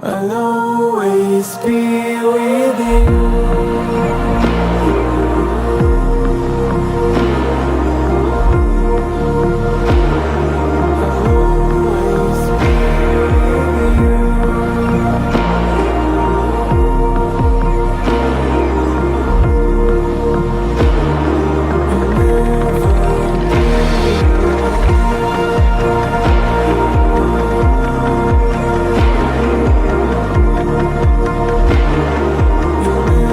I'll always be with you. You'll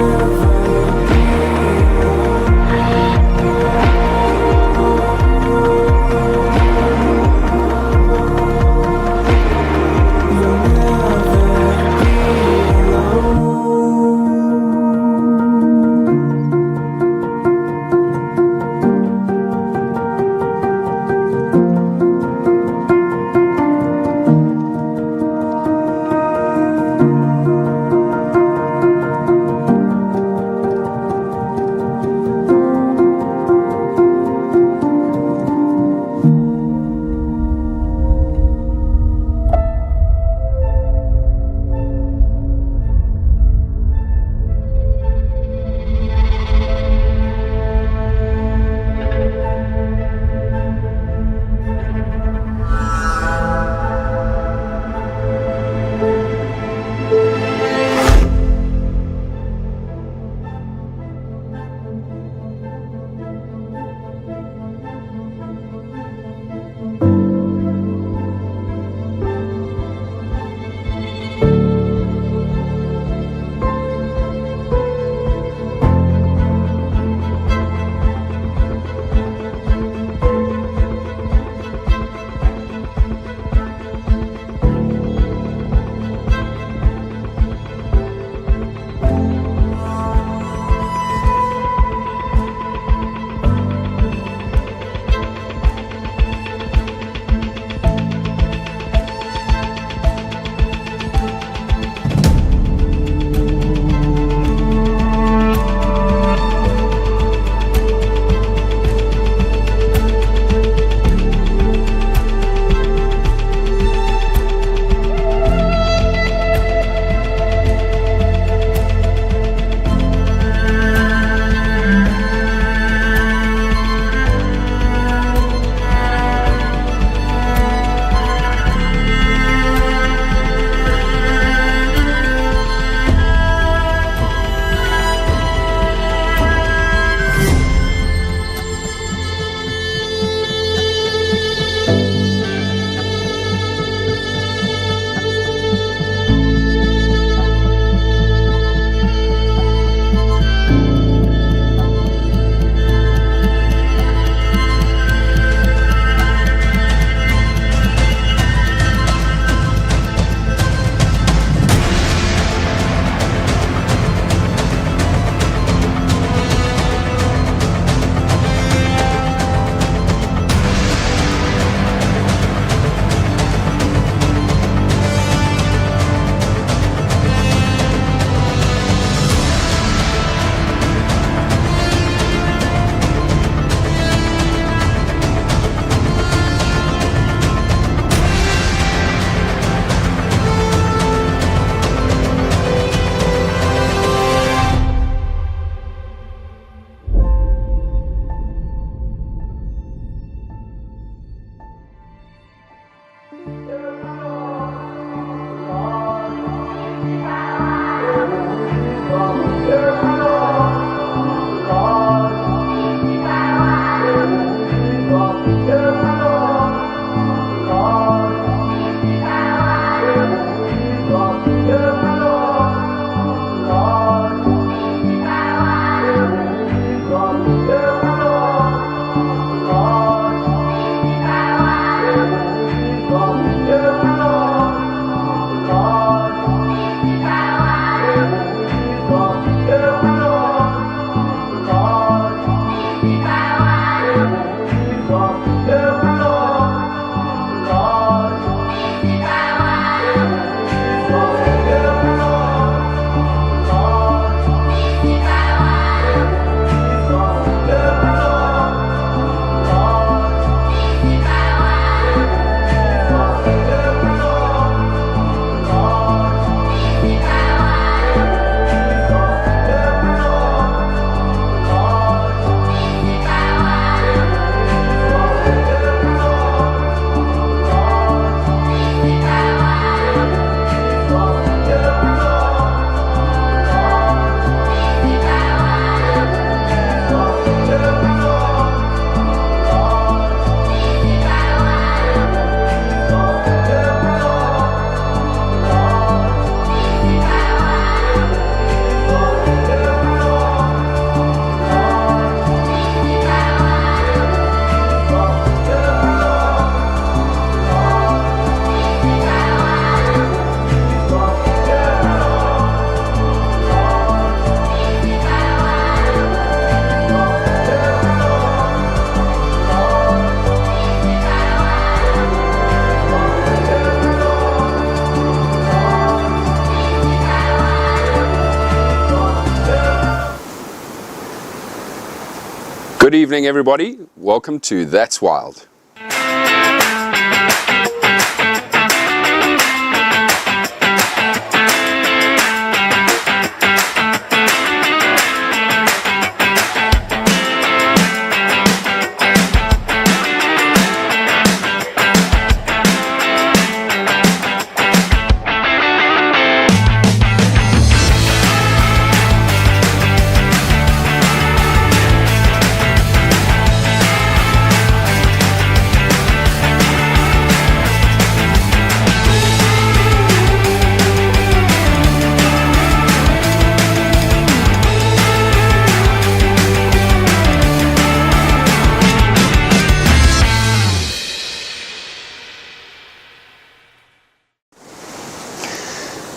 Good evening, everybody. Welcome to That's Wild.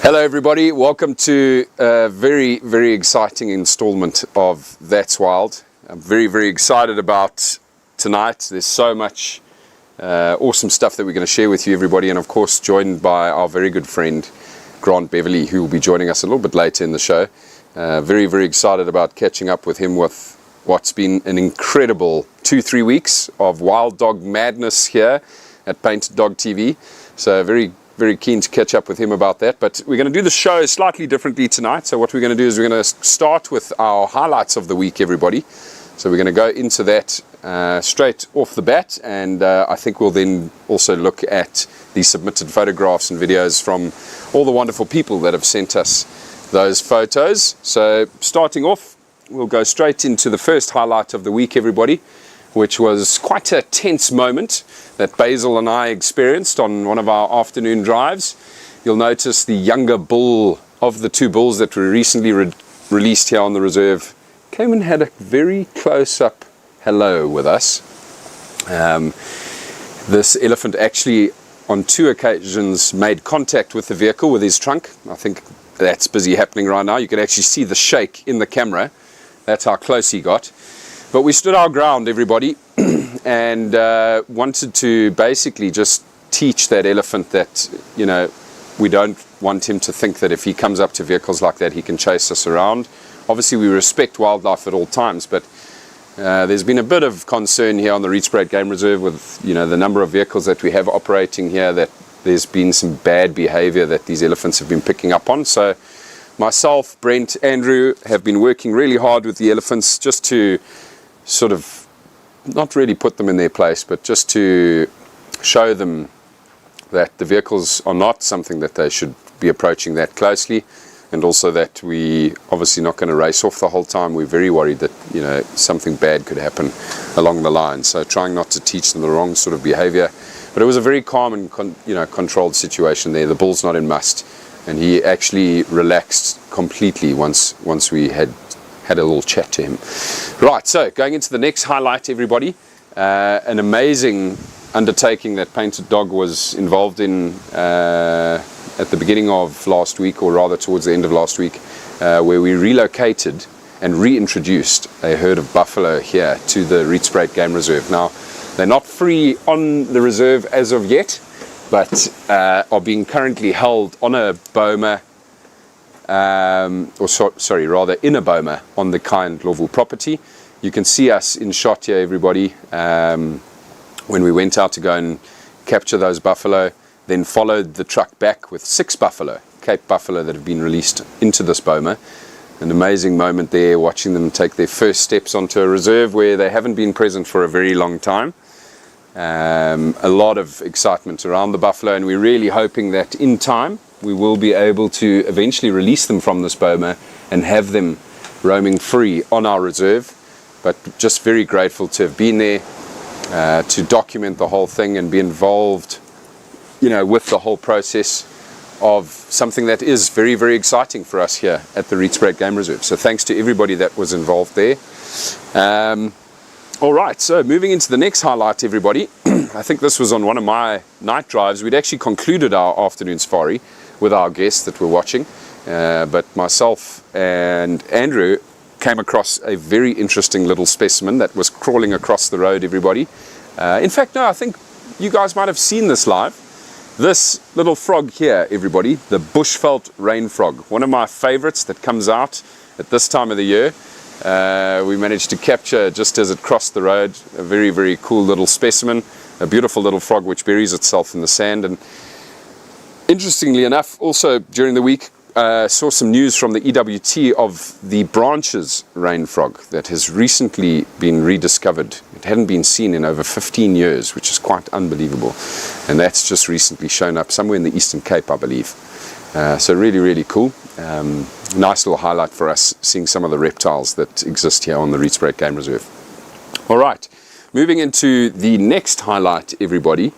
Hello everybody, welcome to a very, very exciting installment of That's Wild. I'm very, very excited about tonight. There's so much awesome stuff that we're going to share with you everybody, and of course joined by our very good friend Grant Beverley, who will be joining us a little bit later in the show. Very, very excited about catching up with him with what's been an incredible 2-3 weeks of wild dog madness here at Painted Dog TV. So very keen to catch up with him about that, but we're going to do the show slightly differently tonight. So what we're going to do is we're going to start with our highlights of the week, everybody. So we're going to go into that straight off the bat, and I think we'll then also look at the submitted photographs and videos from all the wonderful people that have sent us those photos. So starting off, we'll go straight into the first highlight of the week, everybody, which was quite a tense moment that Basil and I experienced on one of our afternoon drives. You'll notice the younger bull of the two bulls that were recently released here on the reserve came and had a very close-up hello with us. This elephant actually on 2 occasions made contact with the vehicle with his trunk. I think that's busy happening right now. You can actually see the shake in the camera. That's how close he got. But we stood our ground, everybody, and wanted to basically just teach that elephant that, you know, we don't want him to think that if he comes up to vehicles like that, he can chase us around. Obviously, we respect wildlife at all times, but there's been a bit of concern here on the Rietspruit Game Reserve with, you know, the number of vehicles that we have operating here, that there's been some bad behavior that these elephants have been picking up on. So myself, Brent, Andrew have been working really hard with the elephants just to sort of not really put them in their place, but just to show them that the vehicles are not something that they should be approaching that closely, and also that we obviously not going to race off the whole time. We're very worried that, you know, something bad could happen along the line, so trying not to teach them the wrong sort of behavior. But it was a very calm and controlled situation there. The bull's not in must, and he actually relaxed completely once we had a little chat to him. Right, so going into the next highlight, everybody, an amazing undertaking that Painted Dog was involved in at the beginning of last week, or rather towards the end of last week, where we relocated and reintroduced a herd of buffalo here to the Rietspruit Game Reserve. Now, they're not free on the reserve as of yet, but are being currently held on a boma, rather in a boma on the kind Lowveld property. You can see us in shot here, everybody, when we went out to go and capture those buffalo, then followed the truck back with 6 buffalo, Cape buffalo, that have been released into this boma. An amazing moment there, watching them take their first steps onto a reserve where they haven't been present for a very long time. A lot of excitement around the buffalo, and we're really hoping that in time we will be able to eventually release them from this boma and have them roaming free on our reserve. But just very grateful to have been there, to document the whole thing and be involved, you know, with the whole process of something that is very, very exciting for us here at the Rietspruit Game Reserve. So thanks to everybody that was involved there. All right, so moving into the next highlight, everybody. I think this was on one of my night drives. We'd actually concluded our afternoon safari with our guests that were watching, but myself and Andrew came across a very interesting little specimen that was crawling across the road, everybody. In fact, no, I think you guys might have seen this live. This little frog here, everybody, the bushveld rain frog, one of my favorites that comes out at this time of the year. We managed to capture, just as it crossed the road, a very, very cool little specimen, a beautiful little frog which buries itself in the sand. And interestingly enough, also during the week, saw some news from the EWT of the Branches rain frog that has recently been rediscovered. It hadn't been seen in over 15 years, which is quite unbelievable. And that's just recently shown up somewhere in the Eastern Cape, I believe. So really, really cool. Nice little highlight for us, seeing some of the reptiles that exist here on the Rietspruit Game Reserve. All right, moving into the next highlight, everybody.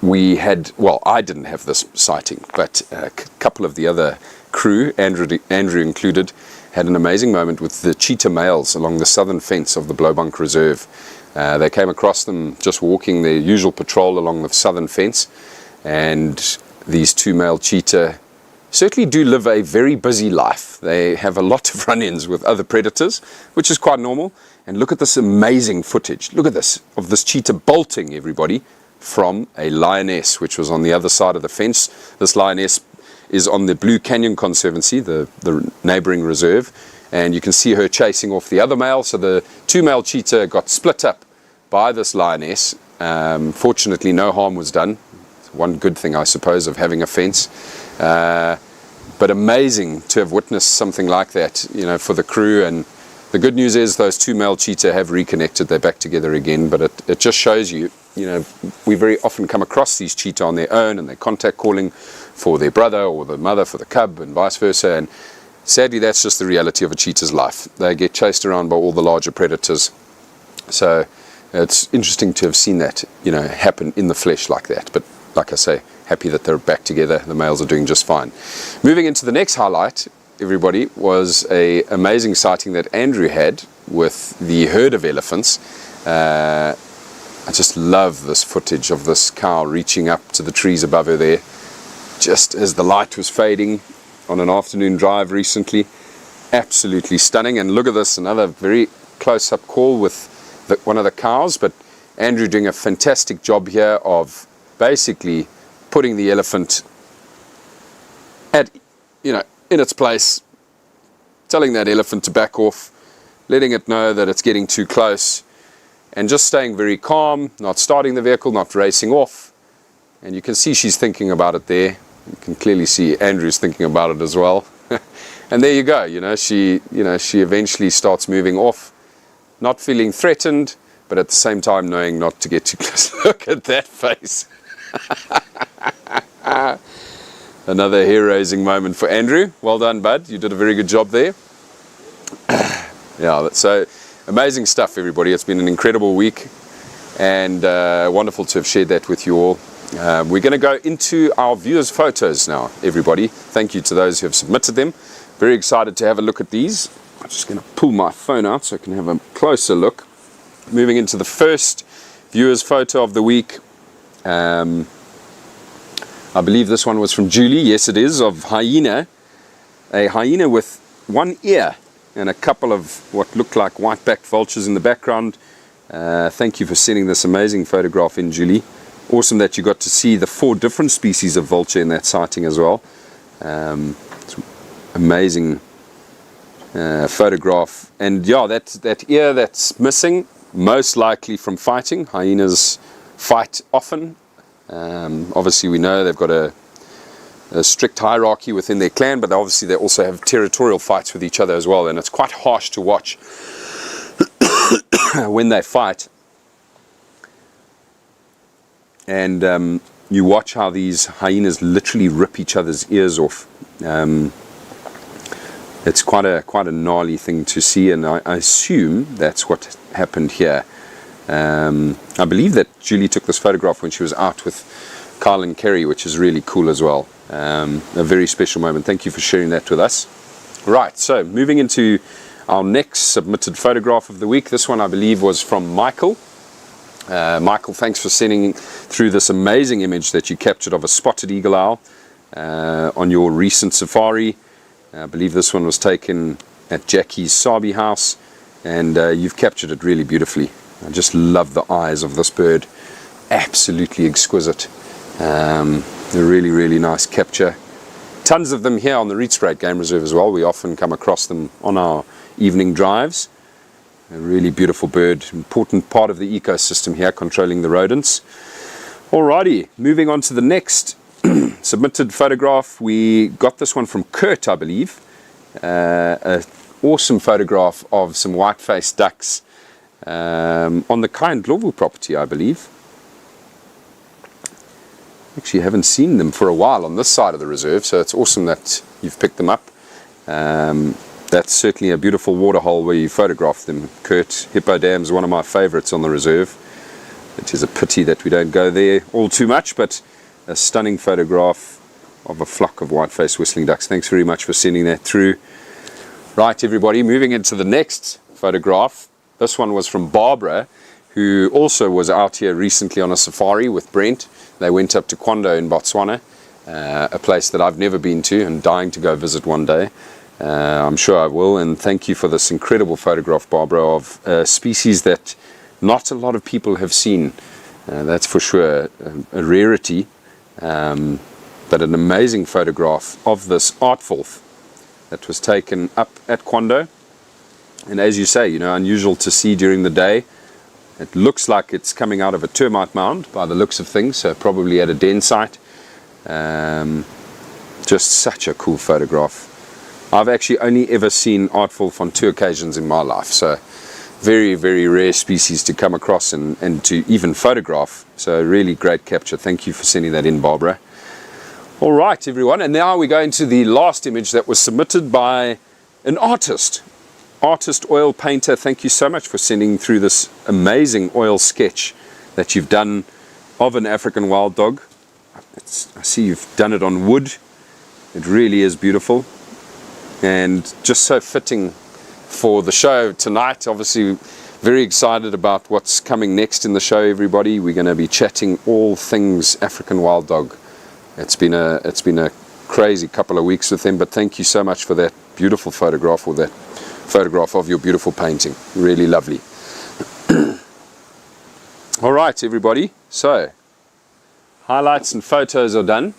We had, well, I didn't have this sighting, but a couple of the other crew, Andrew included, had an amazing moment with the cheetah males along the southern fence of the Blowbank Reserve. They came across them just walking their usual patrol along the southern fence, and these two male cheetah certainly do live a very busy life. They have a lot of run-ins with other predators, which is quite normal. And look at this amazing footage. Look at this, of this cheetah bolting, everybody, from a lioness, which was on the other side of the fence. This lioness is on the Blue Canyon Conservancy, the neighboring reserve, and you can see her chasing off the other male. So the two male cheetah got split up by this lioness. Fortunately, no harm was done. One good thing, I suppose, of having a fence. But amazing to have witnessed something like that, you know, for the crew. And the good news is those two male cheetah have reconnected. They're back together again. But it just shows you, you know, we very often come across these cheetah on their own, and they're contact calling for their brother or the mother for the cub, and vice versa. And sadly, that's just the reality of a cheetah's life. They get chased around by all the larger predators. So it's interesting to have seen that, you know, happen in the flesh like that. But like I say, happy that they're back together. The males are doing just fine. Moving into the next highlight, everybody, was a amazing sighting that Andrew had with the herd of elephants. I just love this footage of this cow reaching up to the trees above her there, just as the light was fading on an afternoon drive recently. Absolutely stunning. And look at this, another very close-up call with one of the cows, but Andrew doing a fantastic job here of basically putting the elephant at, you know, in its place, telling that elephant to back off, letting it know that it's getting too close, and just staying very calm, not starting the vehicle, not racing off. And you can see she's thinking about it there. You can clearly see Andrew's thinking about it as well. And there you go, she eventually starts moving off, not feeling threatened, but at the same time knowing not to get too close. Look at that face. Another hair-raising moment for Andrew. Well done, bud. You did a very good job there. Yeah, so amazing stuff, everybody. It's been an incredible week, and wonderful to have shared that with you all. We're going to go into our viewers' photos now, everybody. Thank you to those who have submitted them. Very excited to have a look at these. I'm just going to pull my phone out so I can have a closer look. Moving into the first viewers' photo of the week. I believe this one was from Julie. Yes, it is, of hyena. A hyena with one ear and a couple of what looked like white-backed vultures in the background. Thank you for sending this amazing photograph in, Julie. Awesome that you got to see the 4 different species of vulture in that sighting as well. It's amazing photograph. And yeah, that ear that's missing, most likely from fighting. Hyenas fight often. Obviously we know they've got a strict hierarchy within their clan, but obviously they also have territorial fights with each other as well, and it's quite harsh to watch when they fight. And you watch how these hyenas literally rip each other's ears off. It's quite a gnarly thing to see, and I assume that's what happened here. I believe that Julie took this photograph when she was out with Carl and Kerry, which is really cool as well. A very special moment. Thank you for sharing that with us. Right, so moving into our next submitted photograph of the week. This one I believe was from Michael. Michael, thanks for sending through this amazing image that you captured of a spotted eagle owl on your recent safari. I believe this one was taken at Jackie's Sabi house, and you've captured it really beautifully. I just love the eyes of this bird. Absolutely exquisite. A really, really nice capture. Tons of them here on the Rietspruit Game Reserve as well. We often come across them on our evening drives. A really beautiful bird, important part of the ecosystem here, controlling the rodents. Alrighty, moving on to the next submitted photograph. We got this one from Kurt, I believe. An awesome photograph of some white-faced ducks on the Kind Lowveld property, I believe. Actually haven't seen them for a while on this side of the reserve, so it's awesome that you've picked them up. That's certainly a beautiful waterhole where you photographed them, Kurt. Hippo Dam's one of my favorites on the reserve. It is a pity that we don't go there all too much, but a stunning photograph of a flock of white-faced whistling ducks. Thanks very much for sending that through. Right, everybody, moving into the next photograph. This one was from Barbara, who also was out here recently on a safari with Brent. They went up to Kwando in Botswana, a place that I've never been to and dying to go visit one day. I'm sure I will, and thank you for this incredible photograph, Barbara, of a species that not a lot of people have seen. That's for sure a rarity, but an amazing photograph of this artwolf that was taken up at Kwando. And as you say, you know, unusual to see during the day. It looks like it's coming out of a termite mound by the looks of things, so probably at a den site. Just such a cool photograph. I've actually only ever seen artwolf on 2 occasions in my life, so very, very rare species to come across and to even photograph. So really great capture. Thank you for sending that in, Barbara. All right, everyone, and now we go into the last image that was submitted by an artist, oil painter. Thank you so much for sending through this amazing oil sketch that you've done of an African wild dog. I see you've done it on wood. It really is beautiful and just so fitting for the show tonight. Obviously very excited about what's coming next in the show, everybody. We're going to be chatting all things African wild dog. It's been a crazy couple of weeks with him, but thank you so much for that beautiful photograph, or that photograph of your beautiful painting. Really lovely. All right, everybody, so highlights and photos are done.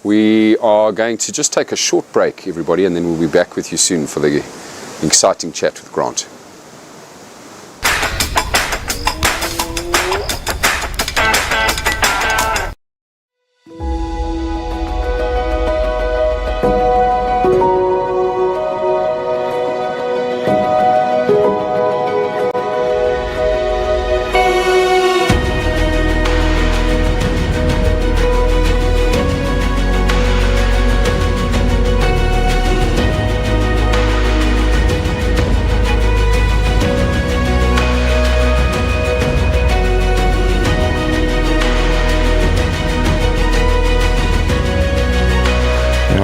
We are going to just take a short break, everybody, and then we'll be back with you soon for the exciting chat with Grant.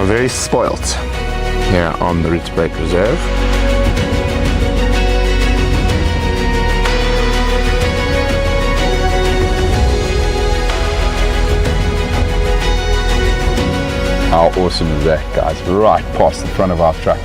Very spoilt here on the Rietspruit Reserve. How awesome is that, guys? Right past the front of our truck.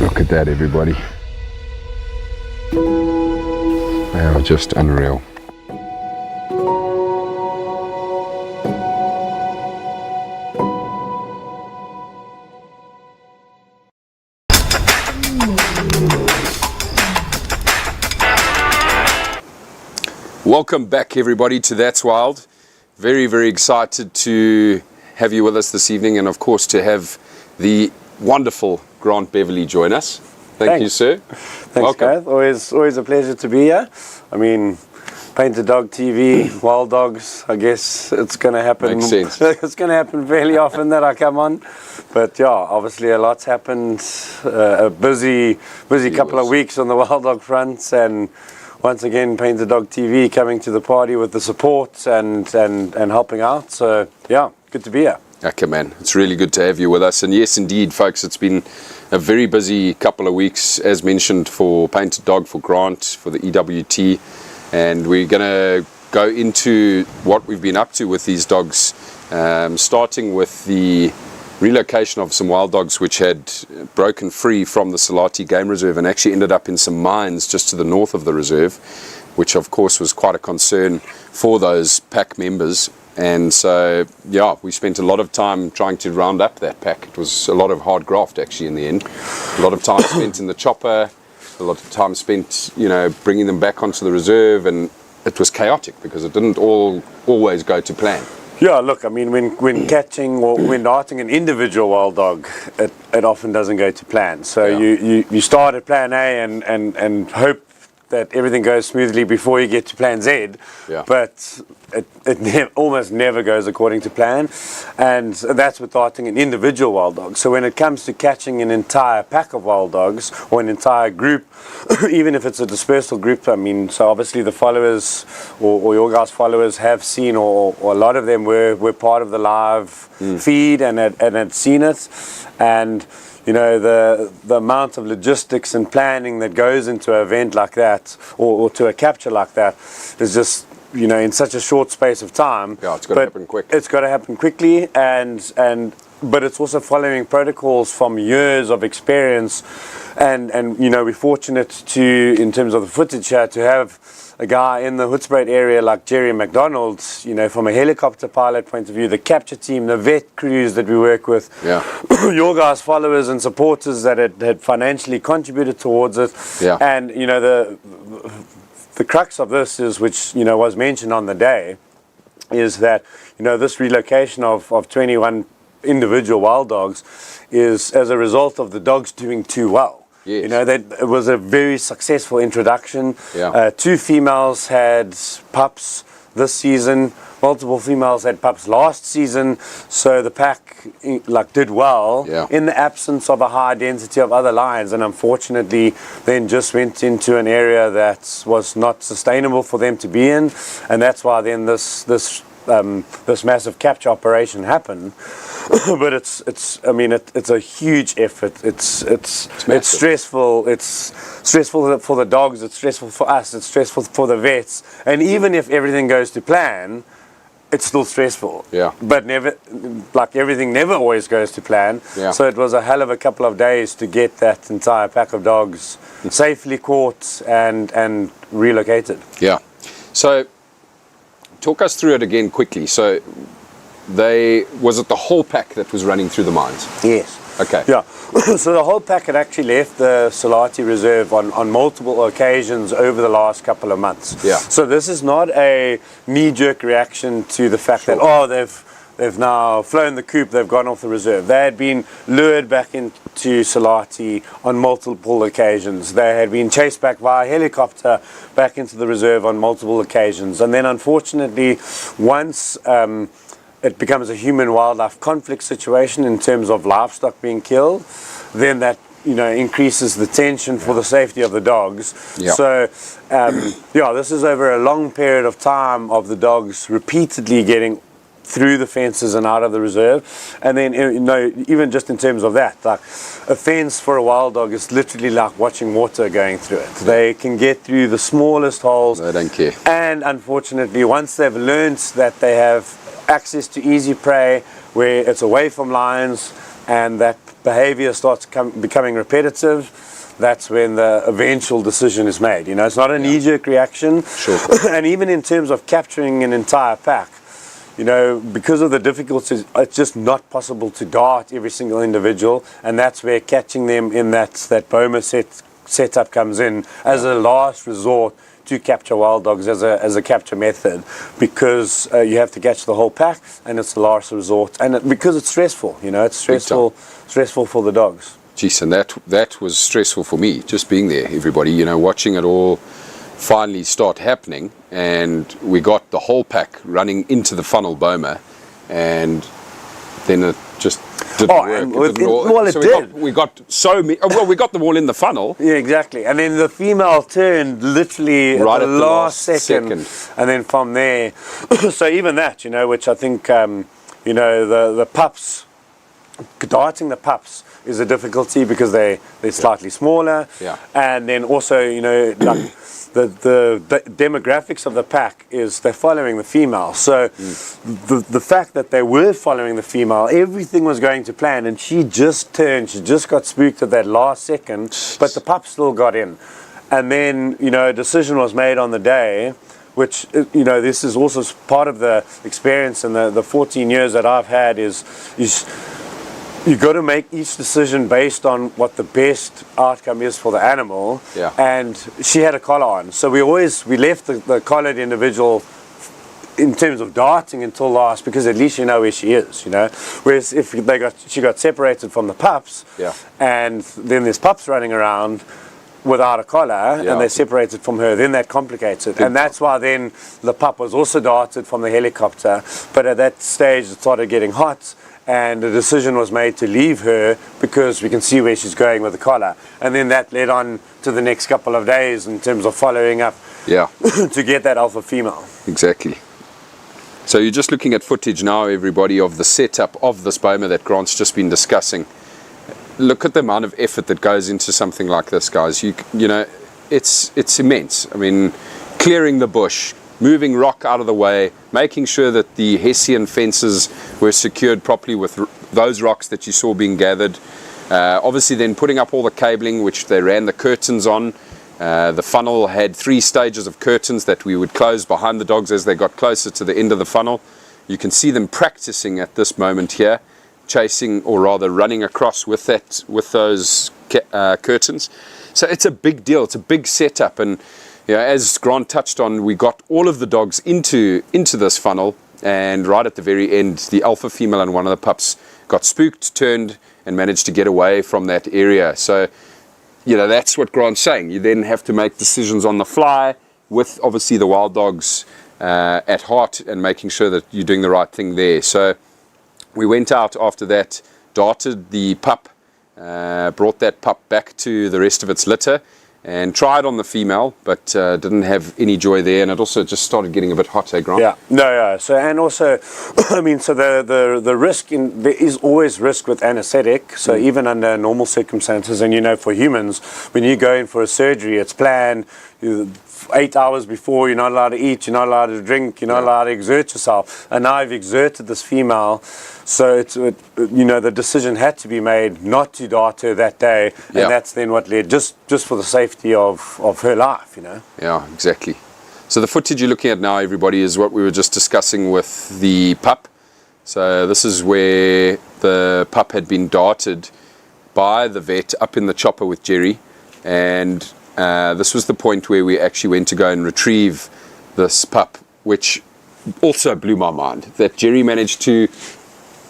Look at that, everybody. They are just unreal. Welcome back, everybody, to That's Wild. Very, very excited to have you with us this evening, and of course to have the wonderful Grant Beverley join us. Thank you, sir. Thanks, Gareth. Always a pleasure to be here. I mean, Painted Dog TV, Wild Dogs, I guess it's going to happen. Makes sense. It's going to happen fairly often that I come on. But yeah, obviously a lot's happened. A busy couple of weeks on the Wild Dog front, and once again Painted Dog TV coming to the party with the support and helping out. So yeah, good to be here. Okay, man, it's really good to have you with us. And yes, indeed, folks, it's been a very busy couple of weeks, as mentioned, for Painted Dog, for Grant, for the EWT. And we're going to go into what we've been up to with these dogs, starting with the relocation of some wild dogs which had broken free from the Salati Game Reserve and actually ended up in some mines just to the north of the reserve, which of course was quite a concern for those pack members. And so, yeah, we spent a lot of time trying to round up that pack. It was a lot of hard graft, actually, in the end. A lot of time spent in the chopper, a lot of time spent, you know, bringing them back onto the reserve, and it was chaotic because it didn't always go to plan. Yeah, look, I mean, when catching or when darting an individual wild dog, it often doesn't go to plan. So you start at plan A and hope that everything goes smoothly before you get to plan Z, but it almost never goes according to plan, and that's with darting an individual wild dog. So when it comes to catching an entire pack of wild dogs or an entire group, even if it's a dispersal group, I mean, so obviously the followers or your guys' followers have seen, or a lot of them were part of the live feed and had seen it, and you know, the amount of logistics and planning that goes into an event like that, or to a capture like that, is just, you know, in such a short space of time. Yeah, it's got to happen quick. It's got to happen quickly, but it's also following protocols from years of experience, and you know, we're fortunate to, in terms of the footage here, to have a guy in the Rietspruit area like Jerry McDonald, you know, from a helicopter pilot point of view, the capture team, the vet crews that we work with, your guys' followers and supporters that had financially contributed towards it, and you know, the crux of this is, which, you know, was mentioned on the day, is that, you know, this relocation of 21 individual wild dogs is as a result of the dogs doing too well. Yes. You know, it was a very successful introduction. Two females had pups this season. Multiple females had pups last season. So the pack did well in the absence of a high density of other lions. And unfortunately, then just went into an area that was not sustainable for them to be in. And that's why then this massive capture operation happened. But it's a huge effort. It's stressful. It's stressful for the dogs. It's stressful for us. It's stressful for the vets. And even if everything goes to plan, it's still stressful. But everything never always goes to plan. So it was a hell of a couple of days to get that entire pack of dogs safely caught and relocated. So talk us through it again quickly. So was it the whole pack that was running through the mines? Yes. Okay. So the whole pack had actually left the Salati Reserve on multiple occasions over the last couple of months. So this is not a knee-jerk reaction to the fact that, they've now flown the coop, they've gone off the reserve. They had been lured back into Salati on multiple occasions. They had been chased back via helicopter back into the reserve on multiple occasions. And then unfortunately, once it becomes a human-wildlife conflict situation in terms of livestock being killed, then that, you know, increases the tension for the safety of the dogs. So, this is over a long period of time of the dogs repeatedly getting through the fences and out of the reserve. And then, you know, even just in terms of that, like a fence for a wild dog is literally like watching water going through it. They can get through the smallest holes. They don't care. And unfortunately, once they've learned that they have access to easy prey where it's away from lions and that behavior starts becoming repetitive, that's when the eventual decision is made. You know, it's not a knee-jerk reaction. And even in terms of capturing an entire pack, you know, because of the difficulties, it's just not possible to dart every single individual, and that's where catching them in that BOMA setup comes in as a last resort to capture wild dogs as a capture method, because you have to catch the whole pack, and it's the last resort, and because it's stressful. You know, it's stressful for the dogs. Jeez, and that was stressful for me, just being there, everybody, you know, watching it all finally start happening, and we got the whole pack running into the funnel BOMA, and then it just didn't work. We got so many. Well, we got them all in the funnel. Yeah, exactly. And then the female turned literally right at the last second, and then from there. So even that, you know, which I think you know, the pups, darting the pups is a difficulty because they're slightly smaller. Yeah. And then also, you know, like the demographics of the pack is they're following the female. So the fact that they were following the female, everything was going to plan, and she just got spooked at that last second, but the pup still got in. And then, you know, a decision was made on the day, which, you know, this is also part of the experience and the 14 years that I've had is you got to make each decision based on what the best outcome is for the animal. Yeah. And she had a collar on, so we left the collared individual in terms of darting until last, because at least you know where she is, you know. Whereas if she got separated from the pups, yeah, and then there's pups running around without a collar, yeah, and they're separated from her, then that complicates it. And that's why then the pup was also darted from the helicopter. But at that stage it started getting hot, and the decision was made to leave her because we can see where she's going with the collar. And then that led on to the next couple of days in terms of following up, yeah, to get that alpha female. exactly. So you're just looking at footage now, everybody, of the setup of this boma that Grant's just been discussing. Look at the amount of effort that goes into something like this, guys. You know, it's immense. I mean, clearing the bush, moving rock out of the way, making sure that the Hessian fences were secured properly with those rocks that you saw being gathered. Obviously then putting up all the cabling, which they ran the curtains on. The funnel had 3 stages of curtains that we would close behind the dogs as they got closer to the end of the funnel. You can see them practicing at this moment here, chasing, or rather running across with those curtains. So it's a big deal, it's a big setup. And you know, as Grant touched on, we got all of the dogs into this funnel, and right at the very end, the alpha female and one of the pups got spooked, turned, and managed to get away from that area. So, you know, that's what Grant's saying. You then have to make decisions on the fly with obviously the wild dogs at heart, and making sure that you're doing the right thing there. So we went out after that, darted the pup, brought that pup back to the rest of its litter, and tried on the female, but didn't have any joy there, and it also just started getting a bit hot, Grant? Yeah, no, yeah. So, and also, I mean, so the risk there is always risk with anesthetic. So even under normal circumstances, and you know, for humans, when you go in for a surgery, it's planned. 8 hours before, you're not allowed to eat, you're not allowed to drink, you're not allowed to exert yourself. And now I've exerted this female, so you know, the decision had to be made not to dart her that day, and that's then what led, just for the safety of her life, you know. Yeah, exactly. So the footage you're looking at now, everybody, is what we were just discussing with the pup. So this is where the pup had been darted by the vet up in the chopper with Jerry, and this was the point where we actually went to go and retrieve this pup, which also blew my mind, that Jerry managed to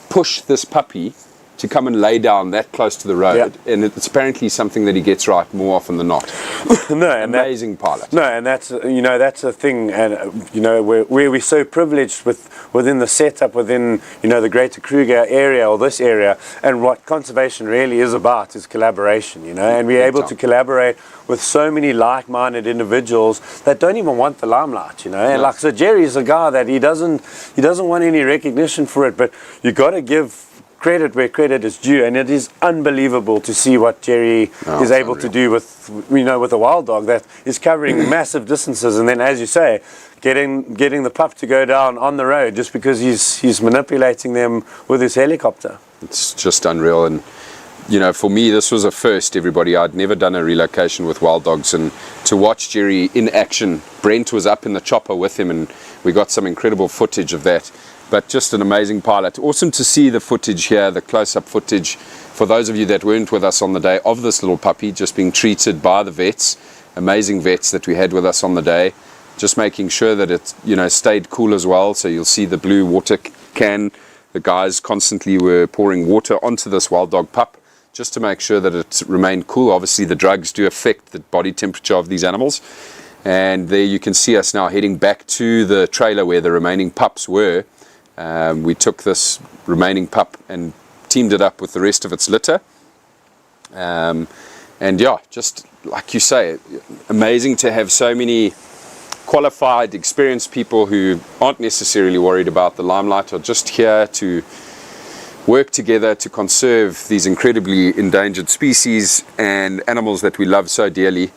push this puppy to come and lay down that close to the road, and it's apparently something that he gets right more often than not. No, and amazing pilot. No, and that's, you know, that's a thing, and you know, where we're so privileged within the setup, within, you know, the Greater Kruger area, or this area, and what conservation really is about is collaboration, you know, and we're able to collaborate with so many like-minded individuals that don't even want the limelight, you know. And like, so Jerry's a guy that he doesn't want any recognition for it, but you got to give credit where credit is due, and it is unbelievable to see what Jerry is able to do with, you know, with a wild dog that is covering massive distances, and then, as you say, getting the pup to go down on the road just because he's manipulating them with his helicopter. It's just unreal. And you know, for me, this was a first, everybody. I'd never done a relocation with wild dogs, and to watch Jerry in action, Brent was up in the chopper with him, and we got some incredible footage of that. But just an amazing pilot. Awesome to see the footage here, the close-up footage, for those of you that weren't with us on the day of this little puppy, just being treated by the vets, amazing vets that we had with us on the day, just making sure that it, you know, stayed cool as well. So you'll see the blue water can. The guys constantly were pouring water onto this wild dog pup, just to make sure that it remained cool. Obviously the drugs do affect the body temperature of these animals. And there you can see us now heading back to the trailer where the remaining pups were. We took this remaining pup and teamed it up with the rest of its litter. And yeah, just like you say, amazing to have so many qualified, experienced people who aren't necessarily worried about the limelight, are just here to work together to conserve these incredibly endangered species and animals that we love so dearly.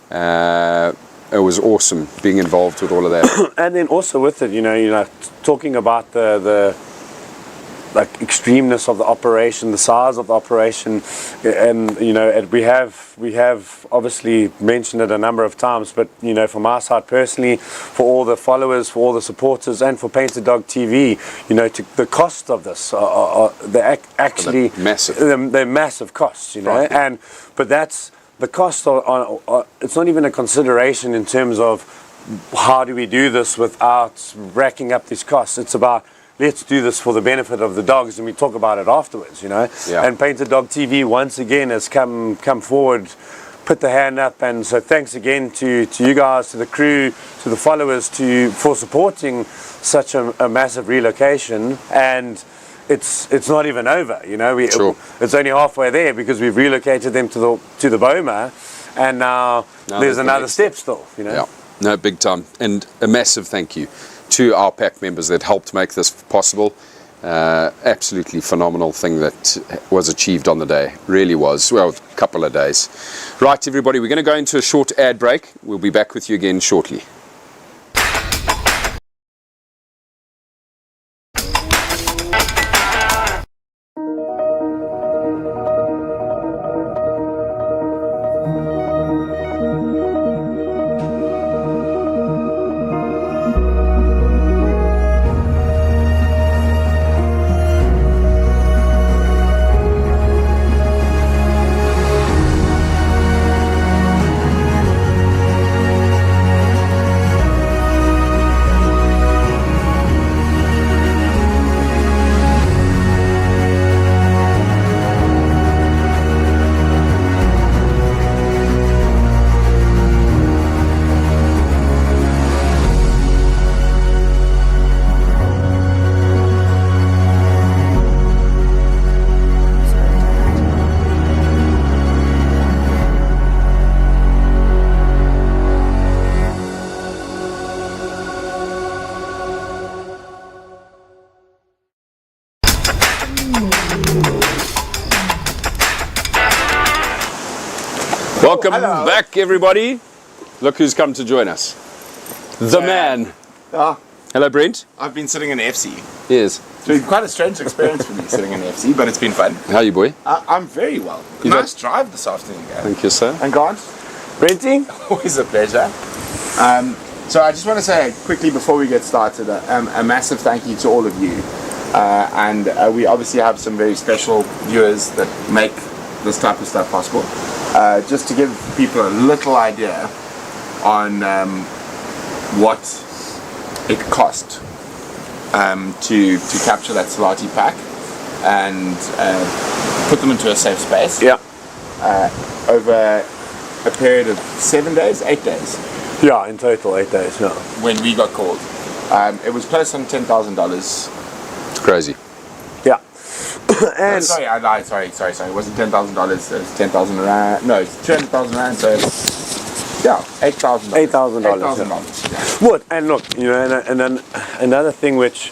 It was awesome being involved with all of that. And then also with it, talking about the like extremeness of the operation, the size of the operation, and we have obviously mentioned it a number of times, but from our side personally, for all the followers, for all the supporters, and for Painted Dog TV, the cost of this they're actually massive. They're massive costs, Right. But that's the cost it's not even a consideration in terms of how do we do this without racking up these costs. It's about, let's do this for the benefit of the dogs, and we talk about it afterwards, Yeah. And Painted Dog TV once again has come forward, put the hand up, and so thanks again to you guys, to the crew, to the followers, for supporting such a massive relocation. And it's not even over, Sure. It's only halfway there because we've relocated them to the Boma, and now there's another step still, Yeah, no, big time. And a massive thank you to our pack members that helped make this possible. Absolutely phenomenal thing that was achieved on the day. Really was. Well, a couple of days. Right, everybody, we're going to go into a short ad break. We'll be back with you again shortly. Welcome back, everybody. Look who's come to join us. The man. Hello, Brent. I've been sitting in FC. Yes. It's been quite a strange experience for me sitting in FC, but it's been fun. How are you, boy? I'm very well. Nice drive this afternoon, Gareth. Thank you, sir. And Grant? Brenting? Always a pleasure. So I just want to say quickly before we get started, a massive thank you to all of you. And we obviously have some very special viewers that make this type of stuff possible. Just to give people a little idea on what it cost to capture that Salati pack and put them into a safe space. Yeah. Over a period of 7 days, 8 days. Yeah, in total 8 days. Yeah. When we got called, it was close on $10,000. It's crazy. Yeah. And Sorry, I lied. Sorry. It wasn't $10,000. It was 10,000 rand. No, it's 200,000 rand. So yeah, $8,000. $8,000. $8,000. What? And look, and then another thing which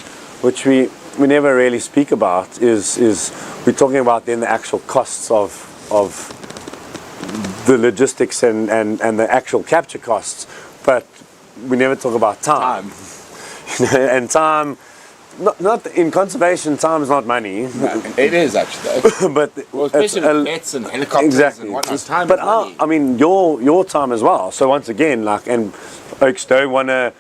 we never really speak about is we're talking about then the actual costs of the logistics and the actual capture costs, but we never talk about time. And time. Not in conservation, time is not money. No, it is actually. But well, especially with pets and helicopters exactly. and whatnot. Time But is money. I mean, your time as well. So once again, and folks don't want to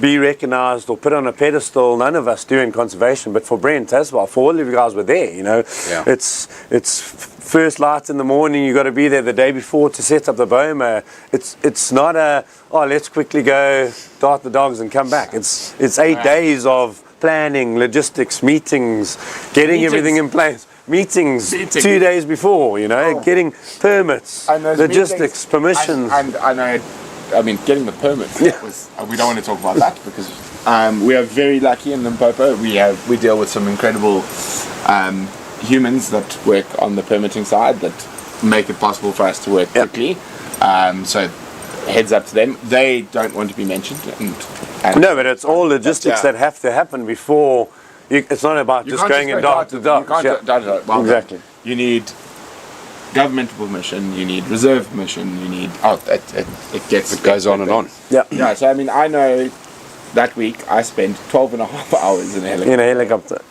be recognised or put on a pedestal. None of us do in conservation, but for Brent as well, for all of you guys were there. Yeah. It's first light in the morning. You got to be there the day before to set up the boma. It's not let's quickly go dart the dogs and come back. It's 8 days of planning, logistics, meetings, getting everything in place. Meetings 2 days before, getting permits, logistics, permissions. And I know. I mean, getting the permit was. We don't want to talk about that because we are very lucky in Limpopo. We deal with some incredible humans that work on the permitting side that make it possible for us to work quickly. So heads up to them. They don't want to be mentioned. And No, but it's all logistics that have to happen before. It's not about you just can't going go and dog to dog. You can't go dog to dog. Well, Exactly. You need governmental permission. You need reserve permission. You need it goes on and on. Yeah. Yeah. So I mean, I know that week I spent 12 and a half hours in a helicopter. In a helicopter.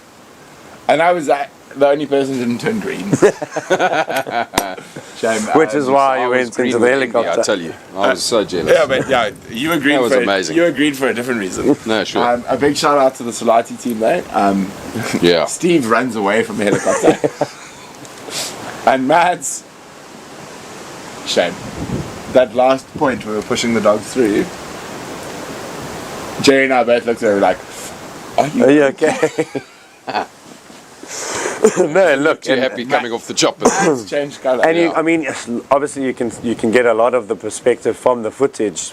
And I was the only person who didn't turn green. Shame. Which is why you went into the helicopter. I tell you, I was so jealous. Yeah, but yeah, you agreed. That was for amazing. You agreed for a different reason. No, sure. A big shout out to the Solati team though. Yeah. Steve runs away from the helicopter, and Mads. Shame. That last point we were pushing the dog through. Jerry and I both looked at her like, "Are you okay?" No, look. You're happy coming off the chopper. Mads changed colour. And I mean, obviously you can get a lot of the perspective from the footage,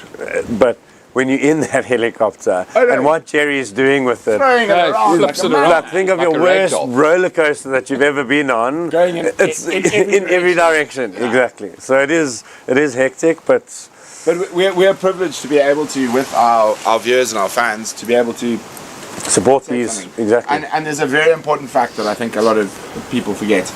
but when you're in that helicopter and what Jerry is doing with it, throwing it around, flips like it a around. man. like, think of Like your a worst ragdoll. roller coaster that you've ever been on. Going in every direction. Exactly. So it is hectic, but we are privileged to be able to, with our viewers and our fans, to be able to support say these something. exactly. And there's a very important fact that I think a lot of people forget.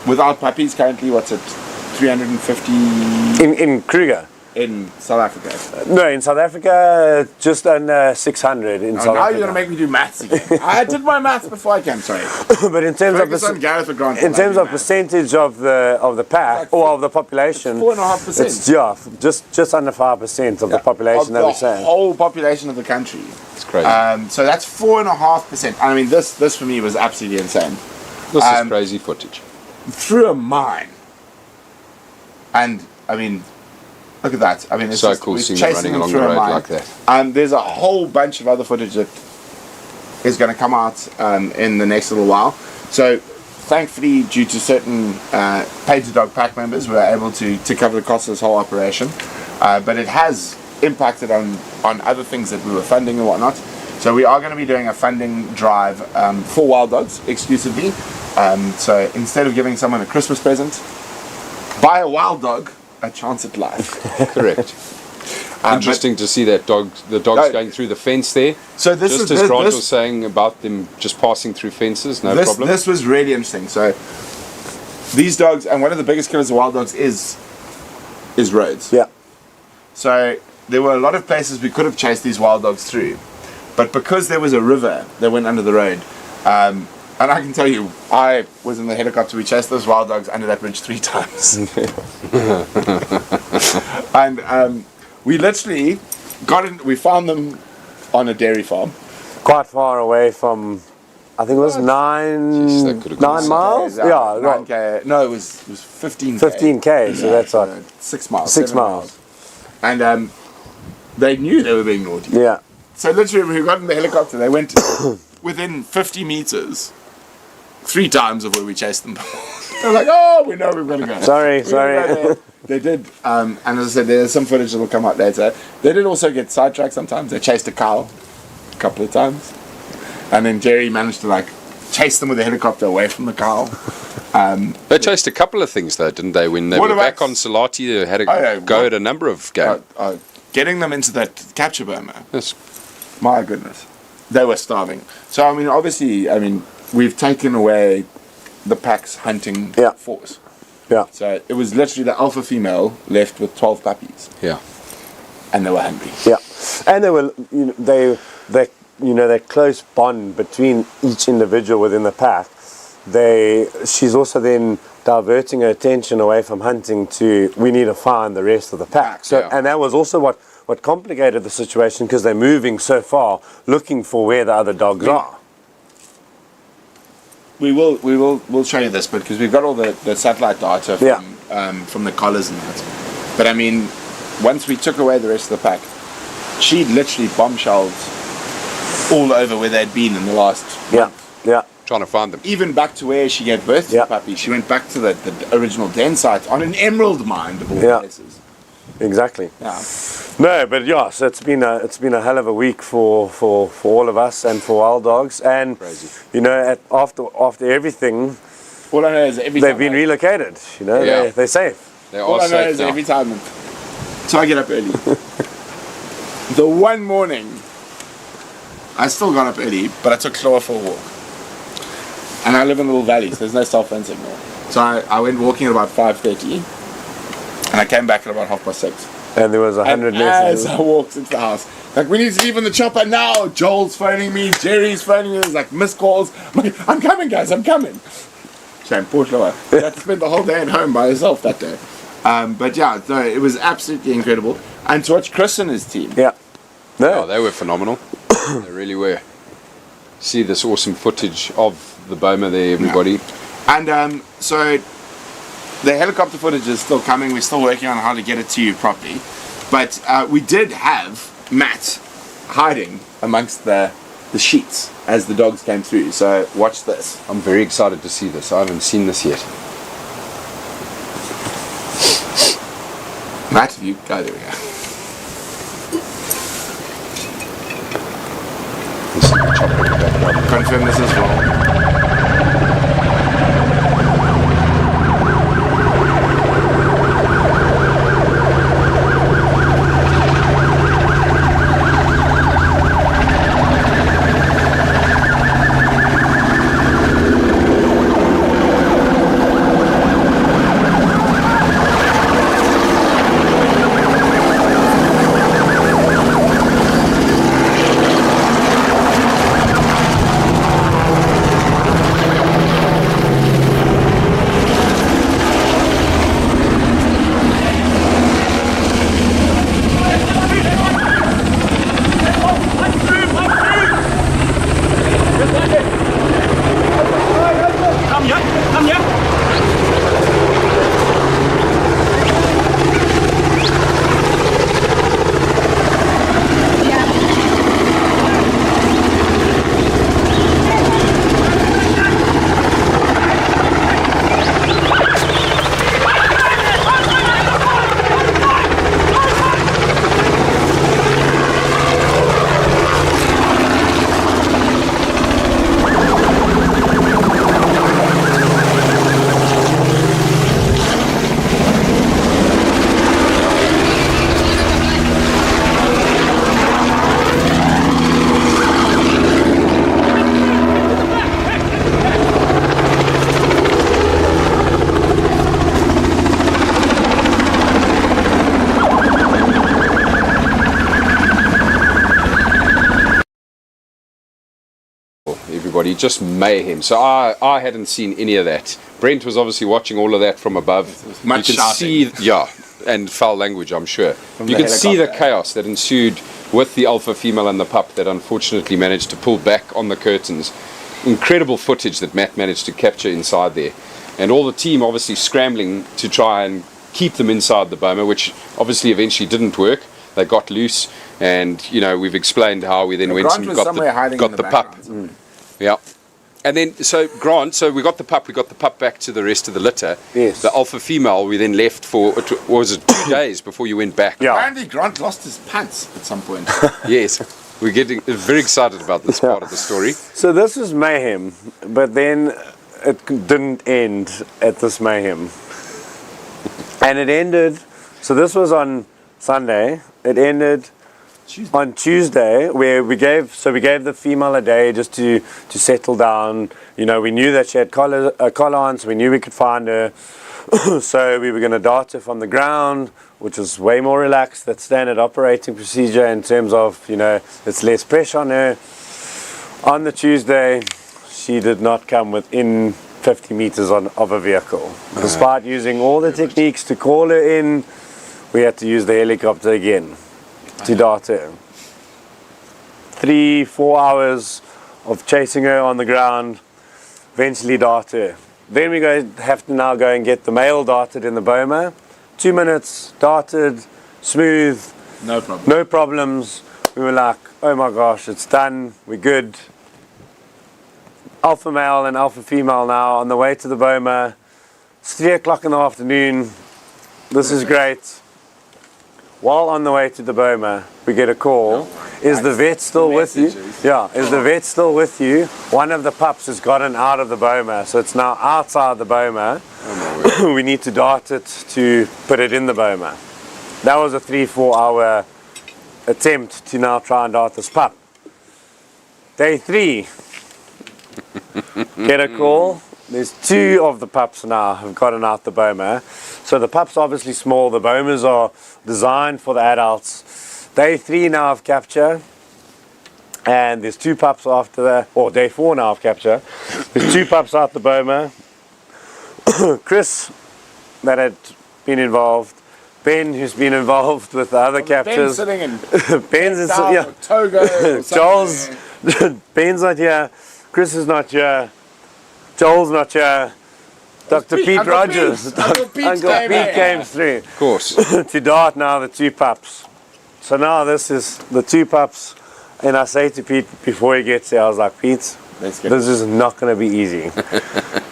Without puppies, currently, what's it, 350 in Kruger. in South Africa? No, in South Africa, just under 600 in South Now Africa. you're going to make me do maths again. I did my maths before I came, sorry. But in terms Focus on of Gareth or Grant. in terms of percentage of the pack or of the population, 4.5%. it's just under 5% of the population that of we're the saying. whole population of the country. It's crazy. So that's 4.5%. I mean, this for me was absolutely insane. This is crazy footage. Through a mine. And, I mean, look at that. I mean, it's So just, cool we're seeing them chasing running along through the a road mine. like that. There's a whole bunch of other footage that is going to come out in the next little while. So, thankfully, due to certain paid to dog pack members, we were able to cover the cost of this whole operation. But it has impacted on other things that we were funding and whatnot. So we are going to be doing a funding drive for wild dogs exclusively. So instead of giving someone a Christmas present, buy a wild dog a chance at life. Correct. Interesting to see that the dogs going through the fence there. So this just is as Grant was saying about them just passing through fences, no problem. This was really interesting. So these dogs, and one of the biggest killers of wild dogs is roads. Yeah. So there were a lot of places we could have chased these wild dogs through, but because there was a river that went under the road, and I can tell you, I was in the helicopter, we chased those wild dogs under that bridge 3 times. And we literally we found them on a dairy farm. Quite far away from, I think it was Jeez, that could've gone 9 miles? Yeah, right. 9K. No, it was 15K. 15K, so that's like 6 miles. 6 7 miles. And they knew they were being naughty. Yeah. So literally, when we got in the helicopter, they went within 50 meters 3 times of where we chased them. They're like, oh, we know we've got to go. Sorry. They did, and as I said, there's some footage that will come out later. They did also get sidetracked sometimes. They chased a cow a couple of times. And then Jerry managed to chase them with a helicopter away from the cow. They chased a couple of things though, didn't they? When they were back on Solati, they had to go at a number of games. Getting them into that capture Burma. Yes. My goodness. They were starving. So, I mean, obviously, we've taken away the pack's hunting force. Yeah. So it was literally the alpha female left with 12 puppies. Yeah. And they were hungry. Yeah. And they were, that close bond between each individual within the pack. She's also then diverting her attention away from hunting to, we need to find the rest of the pack. So, and that was also what complicated the situation, because they're moving so far, looking for where the other dogs are. We'll show you this, but because we've got all the satellite data from the collars and that. But I mean, once we took away the rest of the pack, she literally bombshelled all over where they'd been in the last month. Yeah. Trying to find them. Even back to where she gave birth to the puppy. She went back to the original den site on an emerald mine of all places. Exactly. Yeah. No, but so it's been a hell of a week for all of us and for wild dogs, and crazy. After everything, all I know is they've been relocated. They're safe. They all are I know safe is now. every time So I get up early. The one morning, I still got up early, but I took Chloe for a walk. And I live in a little valley, so there's no cell phone signal. So I went walking at about 5:30, and I came back at about 6:30. And there was 100 messages. As I walked into the house, like, we need to leave on the chopper now. Joel's phoning me, Jerry's phoning me. There's like missed calls. I'm like, I'm coming, guys, I'm coming. Shame, poor Chloe. I had to spend the whole day at home by herself that day. But yeah, no, it was absolutely incredible. And to watch Chris and his team. Yeah. Oh, they were phenomenal. They really were. See this awesome footage of the boma there, everybody. Yeah. And so the helicopter footage is still coming. We're still working on how to get it to you properly. But we did have Matt hiding amongst the sheets as the dogs came through. So watch this. I'm very excited to see this. I haven't seen this yet. Matt, you go, there we go. Confirm this as well. Everybody, just mayhem. So I hadn't seen any of that. Brent was obviously watching all of that from above. Much you can shouting. see, yeah, and foul language, I'm sure. You can see the chaos that ensued with the alpha female and the pup that unfortunately managed to pull back on the curtains. Incredible footage that Matt managed to capture inside there, and all the team obviously scrambling to try and keep them inside the boma, which obviously eventually didn't work. They got loose, and you know, we've explained how we then went Grant and was got the pup. Yeah. And then, so Grant, so we got the pup back to the rest of the litter. Yes. The alpha female we then left for, was it 2 days before you went back? Yeah. Apparently Grant lost his pants at some point. Yes. We're getting very excited about this part of the story. So this was mayhem, but then it didn't end at this mayhem. And it ended, so this was on Sunday, it ended on Tuesday, where we gave the female a day just to settle down. You know, we knew that she had a collar on, so we knew we could find her. So we were going to dart her from the ground, which was way more relaxed. That's standard operating procedure in terms of, you know, it's less pressure on her. On the Tuesday, she did not come within 50 meters of a vehicle. Despite using all the techniques to call her in, we had to use the helicopter again to dart her. 3-4 hours of chasing her on the ground, eventually dart her. Then we have to now go and get the male darted in the boma. 2 minutes, darted, smooth, no problems. We were like, oh my gosh, it's done, we're good. Alpha male and alpha female now on the way to the boma. It's 3 o'clock in the afternoon. This is great. While on the way to the boma, we get a call. Is the vet still with you? Yeah, is the vet still with you? One of the pups has gotten out of the boma, so it's now outside the boma. We need to dart it to put it in the boma. that was a 3-4 hour attempt to now try and dart this pup. Day 3, get a call. There's 2 of the pups now have gotten out the boma. So the pup's obviously small, the bomas are designed for the adults. Day 3 now of capture, and there's 2 pups after that, or day 4 now of capture. There's 2 pups out the boma. Chris, that had been involved. Ben, who's been involved with the other captures. Ben's sitting in Ben's in, yeah. Togo. Or Joel's, Ben's not here. Chris is not here. Joel's not here. Dr. Pete Uncle Rogers. Uncle Pete came through. Of course. To dart now the 2 pups. So now this is the 2 pups. And I say to Pete before he gets there, I was like, Pete, this is not going to be easy.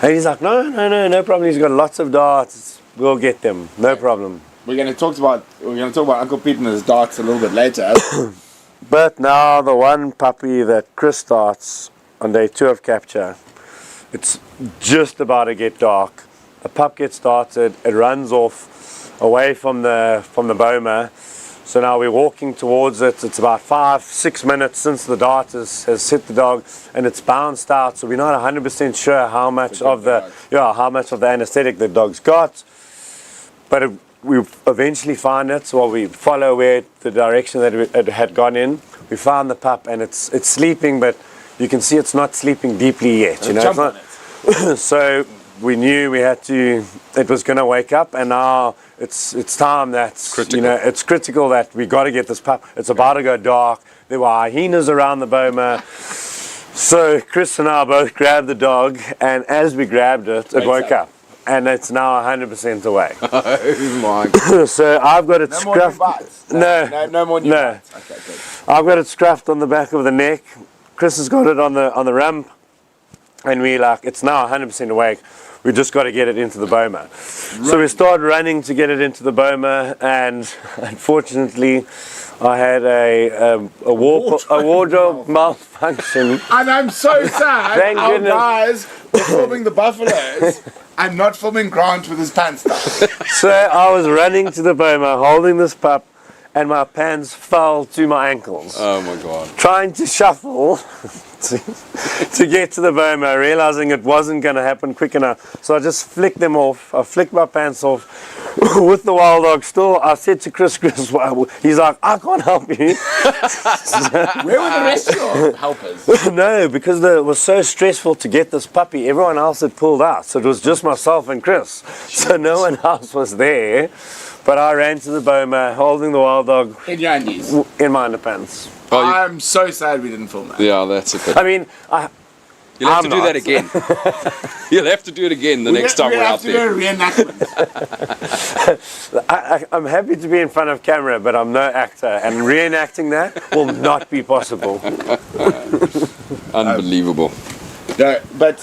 And he's like, no problem. He's got lots of darts. We'll get them. No problem. We're going to talk about Uncle Pete and his darts a little bit later. But now the one puppy that Chris starts on day 2 of capture, it's just about to get dark. The pup gets started. It runs off away from the boma. So now we're walking towards it. It's about 5-6 minutes since the dart has hit the dog, and it's bounced out. So we're not 100% sure how much of the anesthetic the dog's got. But we eventually find it. So we follow the direction that it had gone in. We found the pup, and it's sleeping, but you can see it's not sleeping deeply yet. You know, it's not. So we knew it was going to wake up, and now it's time that's critical. You know, it's critical that we got to get this pup. It's about to go dark. There were hyenas around the boma. So Chris and I both grabbed the dog, and as we grabbed it, it woke up. And it's now 100% awake. Oh my God. So I've got it scruffed. No more new bites. Okay, good. I've got it scruffed on the back of the neck. Chris has got it on the rump. And we're like, it's now 100% awake. We just got to get it into the boma. Right. So we started running to get it into the boma, and unfortunately, I had a wardrobe malfunction. And I'm so sad. Thank goodness. Guys were filming the buffaloes and not filming Grant with his pants down. So I was running to the boma, holding this pup, and my pants fell to my ankles. Oh my God. Trying to shuffle to get to the boma, realizing it wasn't going to happen quick enough. So I just flicked them off. I flicked my pants off with the wild dog still. I said to Chris, he's like, I can't help you. Where were the rest of your helpers? No, because it was so stressful to get this puppy. Everyone else had pulled out. So it was just myself and Chris. So no one else was there. But I ran to the boma, holding the wild dog in your undies, in my underpants. Oh, I'm so sad we didn't film that. Yeah, that's a bit. I mean, you'll have to do that again. You'll have to do it again the next time we're out there. We have to do a reenactment. I'm happy to be in front of camera, but I'm no actor, and reenacting that will not be possible. Unbelievable. No, but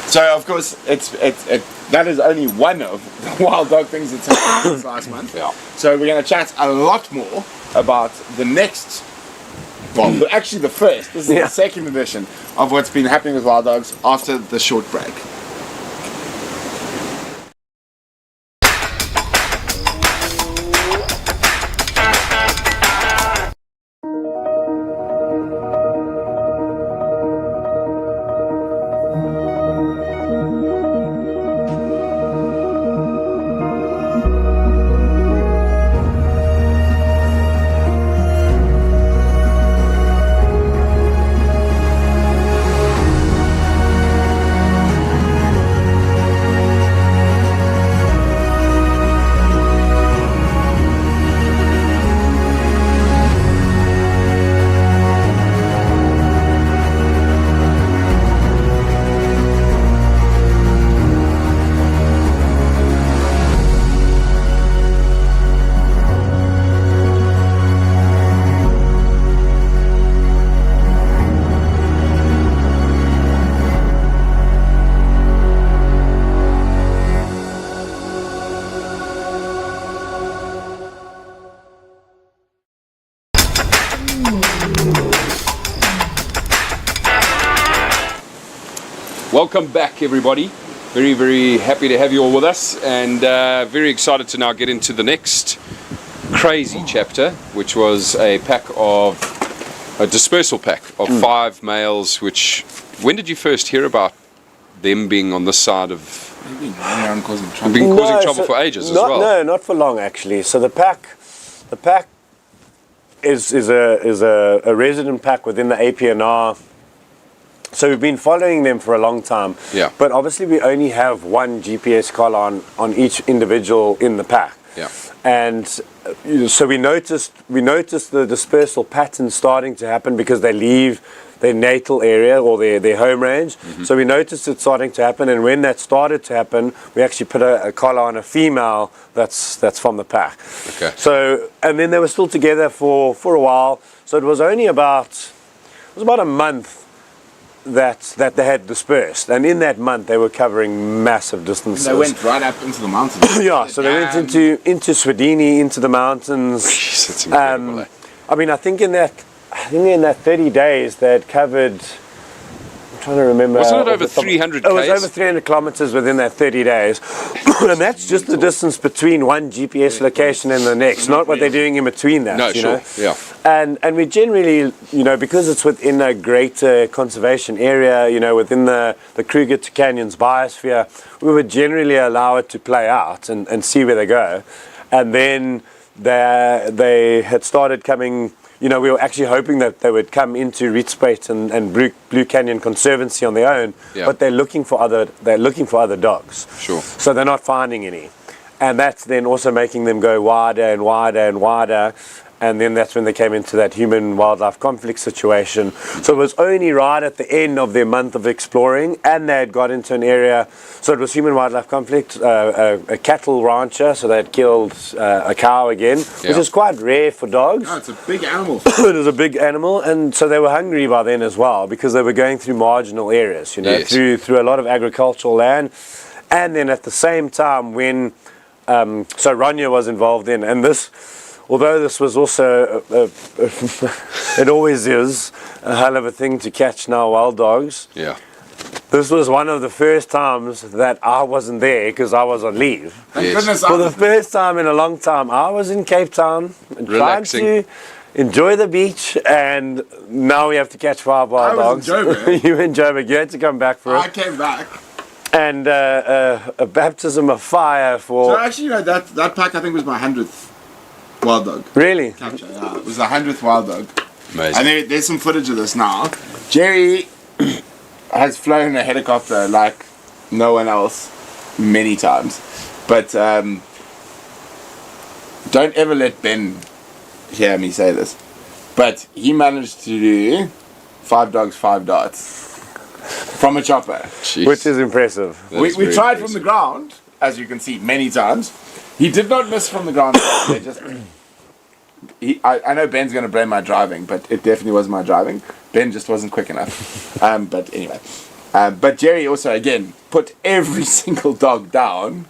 so of course that is only one of the wild dog things that's happened this last month. Yeah. So we're going to chat a lot more about the next, well, actually the first. This is the second edition of what's been happening with wild dogs after the short break. Welcome back, everybody. Very, very happy to have you all with us, and very excited to now get into the next crazy chapter, which was a dispersal pack of 5 males. Which, when did you first hear about them being on this side of? They've been causing trouble. Been causing trouble for ages as well. No, not for long actually. So the pack is a resident pack within the APNR. So we've been following them for a long time. Yeah. But obviously we only have one GPS collar on each individual in the pack. Yeah. And so we noticed the dispersal pattern starting to happen because they leave their natal area or their home range. So we noticed it starting to happen, and when that started to happen, we actually put a collar on a female that's from the pack. Okay. So, and then they were still together for a while. So it was about a month that they had dispersed, and in that month they were covering massive distances. They went right up into the mountains. Yeah, so they went into Swedini, into the mountains. Jeez, that's incredible. Eh? I mean, I think in that 30 days they had covered. I'm trying to remember. Wasn't it over 300 It was km? over 300 kilometers within that 30 days, and that's just the distance between one GPS location and the next, not what they're doing in between that. No, you sure. know? Yeah. And we generally, because it's within a greater conservation area, within the Kruger to Canyons biosphere, we would generally allow it to play out and see where they go. And then they had started coming, we were actually hoping that they would come into Rietspruit and Blue Canyon Conservancy on their own, Yeah. but they're looking for other dogs. Sure. So they're not finding any. And that's then also making them go wider and wider and wider. And then that's when they came into that human-wildlife conflict situation. So it was only right at the end of their month of exploring, and they had got into an area. So it was human-wildlife conflict, a cattle rancher, so they had killed a cow again, which is quite rare for dogs. No, it's a big animal. It was a big animal, and so they were hungry by then as well, because they were going through marginal areas, Yes. through a lot of agricultural land. And then at the same time when, so Rania was involved in, and this, although this was also, it always is a hell of a thing to catch now wild dogs. Yeah. This was one of the first times that I wasn't there because I was on leave. Thank Yes. goodness. For the first time in a long time, I was in Cape Town and trying Relaxing. to enjoy the beach, and now we have to catch 5 wild I was dogs. in Joburg. You in Joburg. You had to come back for I it. came back. And a baptism of fire for... So actually, that pack I think was my 100th wild dog Really? capture. Yeah, it was the 100th wild dog. Amazing. And there's some footage of this now. Jerry has flown a helicopter like no one else many times. But don't ever let Ben hear me say this. But he managed to do 5 dogs, 5 darts from a chopper. Jeez. Which is impressive. That We is very tried from impressive. the ground, as you can see, many times. He did not miss from the ground. I know Ben's going to blame my driving, but it definitely was my driving. Ben just wasn't quick enough. But anyway. But Jerry also, again, put every single dog down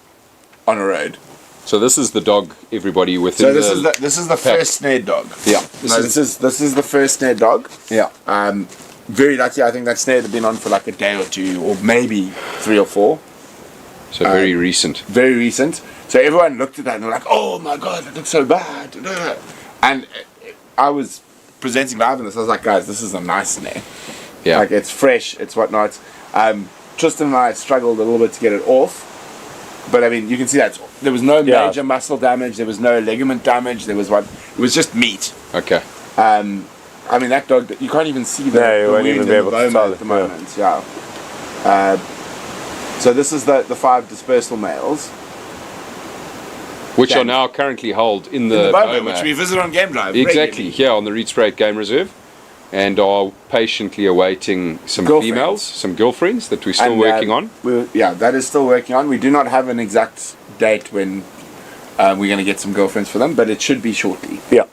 on a road. So this is the dog, everybody, within So this is the first snared dog. Yeah. This is the first snared dog. Yeah. Very lucky. I think that snare had been on for like a day or 2, or maybe 3 or 4. So very recent. Very recent. So everyone looked at that and they're like, "Oh my god, it looks so bad." And I was presenting live on this. I was like, "Guys, this is a nice snare. Yeah. Like it's fresh, it's whatnot." Tristan and I struggled a little bit to get it off, but I mean, you can see that there was no major muscle damage, there was no ligament damage, it was just meat. Okay. I mean, that dog, you can't even see the you won't wound even in be the able to bone tell at the it, moment. Yeah. So this is the 5 dispersal males. Which are Game. now currently held in the, In the Boma, Boma. which we visit on Game Drive. Exactly, regularly. here on the Rietspruit Game Reserve, and are patiently awaiting some Girlfriends. females, some girlfriends that we're still And, working on. Yeah, that is still working on. We do not have an exact date when we're going to get some girlfriends for them, but it should be shortly. Yeah.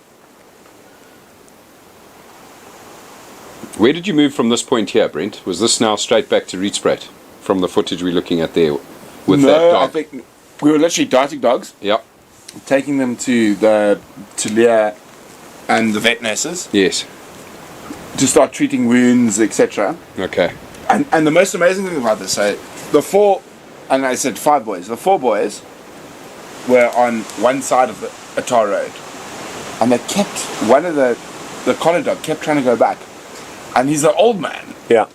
Where did you move from this point here, Brent? Was this now straight back to Rietspruit from the footage we're looking at there with that No, dog? I think we were literally darting dogs, Yeah. taking them to Leah and the vet nurses Yes. to start treating wounds, etc. Okay. And the most amazing thing about this, so the 4 and I said 5 boys. The 4 boys were on one side of a tar road, and they kept, one of the collar dog kept trying to go back, and he's an old man. Yeah.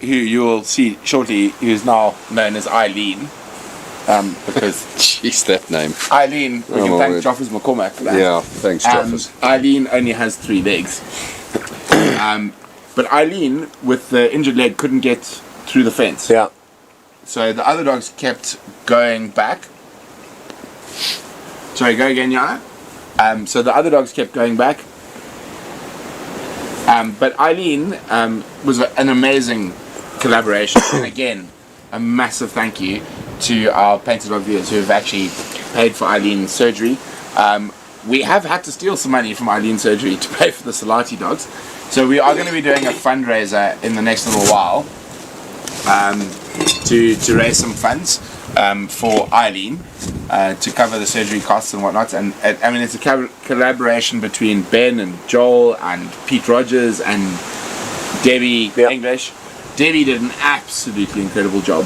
Who you will see shortly, who's now known as Eileen, because Jeez, that name. Eileen, we can thank Joffers McCormack for that. Yeah, thanks, Joffers. Eileen only has 3 legs. But Eileen, with the injured leg, couldn't get through the fence. Yeah. So the other dogs kept going back. Sorry, go again, Yana. So the other dogs kept going back. But Eileen was an amazing collaboration. And again, a massive thank you to our painted dog viewers who have actually paid for Eileen's surgery. We have had to steal some money from Eileen's surgery to pay for the Salati dogs. So we are going to be doing a fundraiser in the next little while to raise some funds for Eileen to cover the surgery costs and whatnot. And I mean, it's a collaboration between Ben and Joel and Pete Rogers and Debbie English. Debbie did an absolutely incredible job.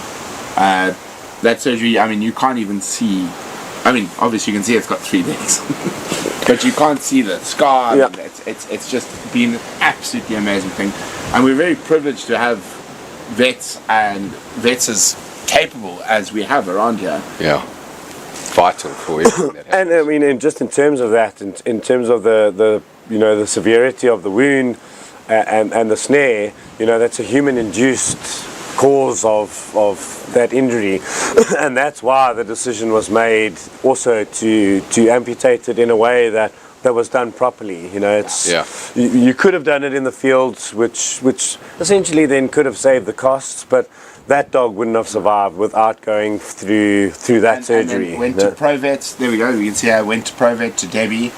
That surgery, I mean, you can't even see. I mean, obviously you can see it's got 3 legs, but you can't see the scar. I mean, it's just been an absolutely amazing thing, and we're very privileged to have vets as capable as we have around here. Yeah, vital for you. And I mean, and just in terms of that, in terms of the you know, the severity of the wound and the snare, you know, that's a human-induced cause of that injury, and that's why the decision was made also to amputate it in a way that was done properly. You know, it's you could have done it in the fields, which essentially then could have saved the costs, but that dog wouldn't have survived without going through that surgery. And went to ProVet. There we go. You can see I went to ProVet to Debbie.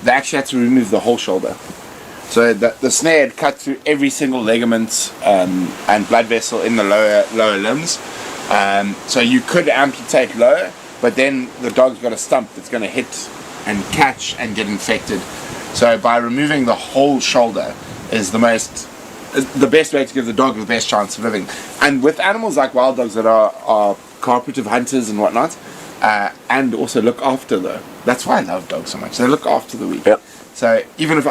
They actually had to remove the whole shoulder. So the snare had cut through every single ligament and blood vessel in the lower limbs. So you could amputate lower, but then the dog's got a stump that's going to hit and catch and get infected. So by removing the whole shoulder is the best way to give the dog the best chance of living. And with animals like wild dogs that are cooperative hunters and whatnot, and also look after that's why I love dogs so much. They look after the weak. Yep. So even if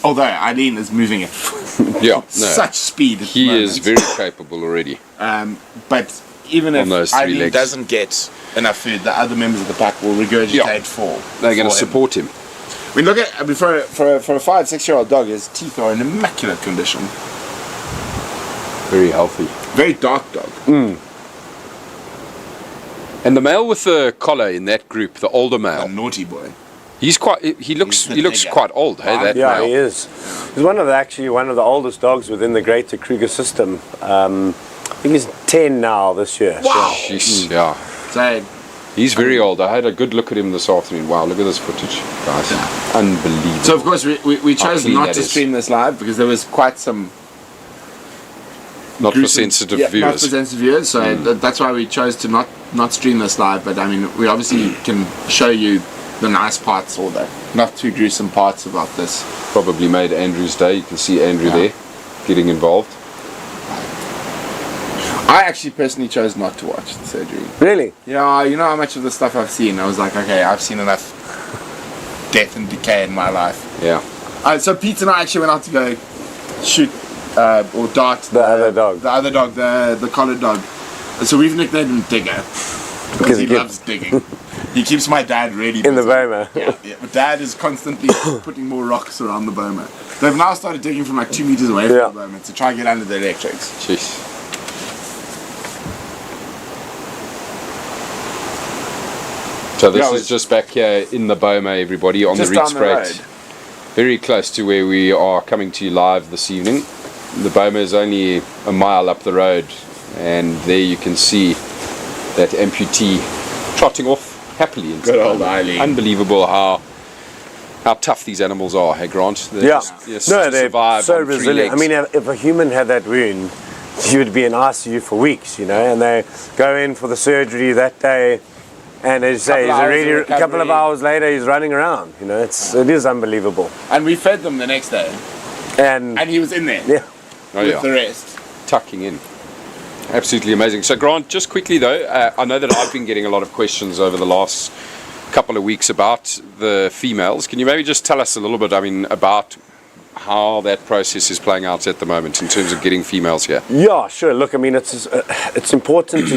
although Eileen is moving at such speed at the moment. He is very capable already. But even if those 3 Eileen legs. doesn't get enough food, the other members of the pack will regurgitate for. They're going to him. support him. I mean, look at for a 5-6-year-old dog, his teeth are in immaculate condition. Very healthy. Very dark dog. And the male with the collar in that group, the older A male, naughty boy. he looks bigger. quite old. Hey, that Yeah, male. he is. He's one of the oldest dogs within the Greater Kruger system. I think he's 10 now this year. Wow. Jeez, yeah. So He's very old. I had a good look at him this afternoon. Wow, look at this footage, guys. Unbelievable. So of course we chose clean not that to is. stream this live because there was quite some Not for gruesome- sensitive Not for viewers. sensitive viewers. So that's why we chose to not stream this live. But I mean, we obviously can show you the nice parts or the not too gruesome parts about this. Probably made Andrew's day. You can see Andrew there getting involved. I actually personally chose not to watch the surgery. Really? Yeah, you know how much of the stuff I've seen. I was like, okay, I've seen enough death and decay in my life. Yeah. So Pete and I actually went out to go shoot or dart The other dog. The other dog, the collared dog. So we've nicknamed him Digger because he loves digging. He keeps my dad really busy. In the boma. Yeah. But Dad is constantly putting more rocks around the boma. They've now started digging from like 2 meters away from the boma to try and get under the electrics. Jeez. So this is just back here in the boma, everybody, on Just the down the road. Rietspruit. Very close to where we are coming to you live this evening. The boma is only a mile up the road, and there you can see that amputee trotting off happily into Good the old boma. Eileen. Unbelievable how tough these animals are, hey Grant? They're Yeah. they're They're so resilient. I mean, if a human had that wound, he would be in ICU for weeks, you know, and they go in for the surgery that day, and as you say, he's already a couple of hours later, he's running around, you know, it is unbelievable. And we fed them the next day. And And he was in there yeah, Oh, with yeah. the rest. Tucking in. absolutely amazing. So Grant, just quickly though, I know that I've been getting a lot of questions over the last couple of weeks about the females. Can you maybe just tell us a little bit, about how that process is playing out at the moment in terms of getting females here? Yeah, sure. Look, it's important to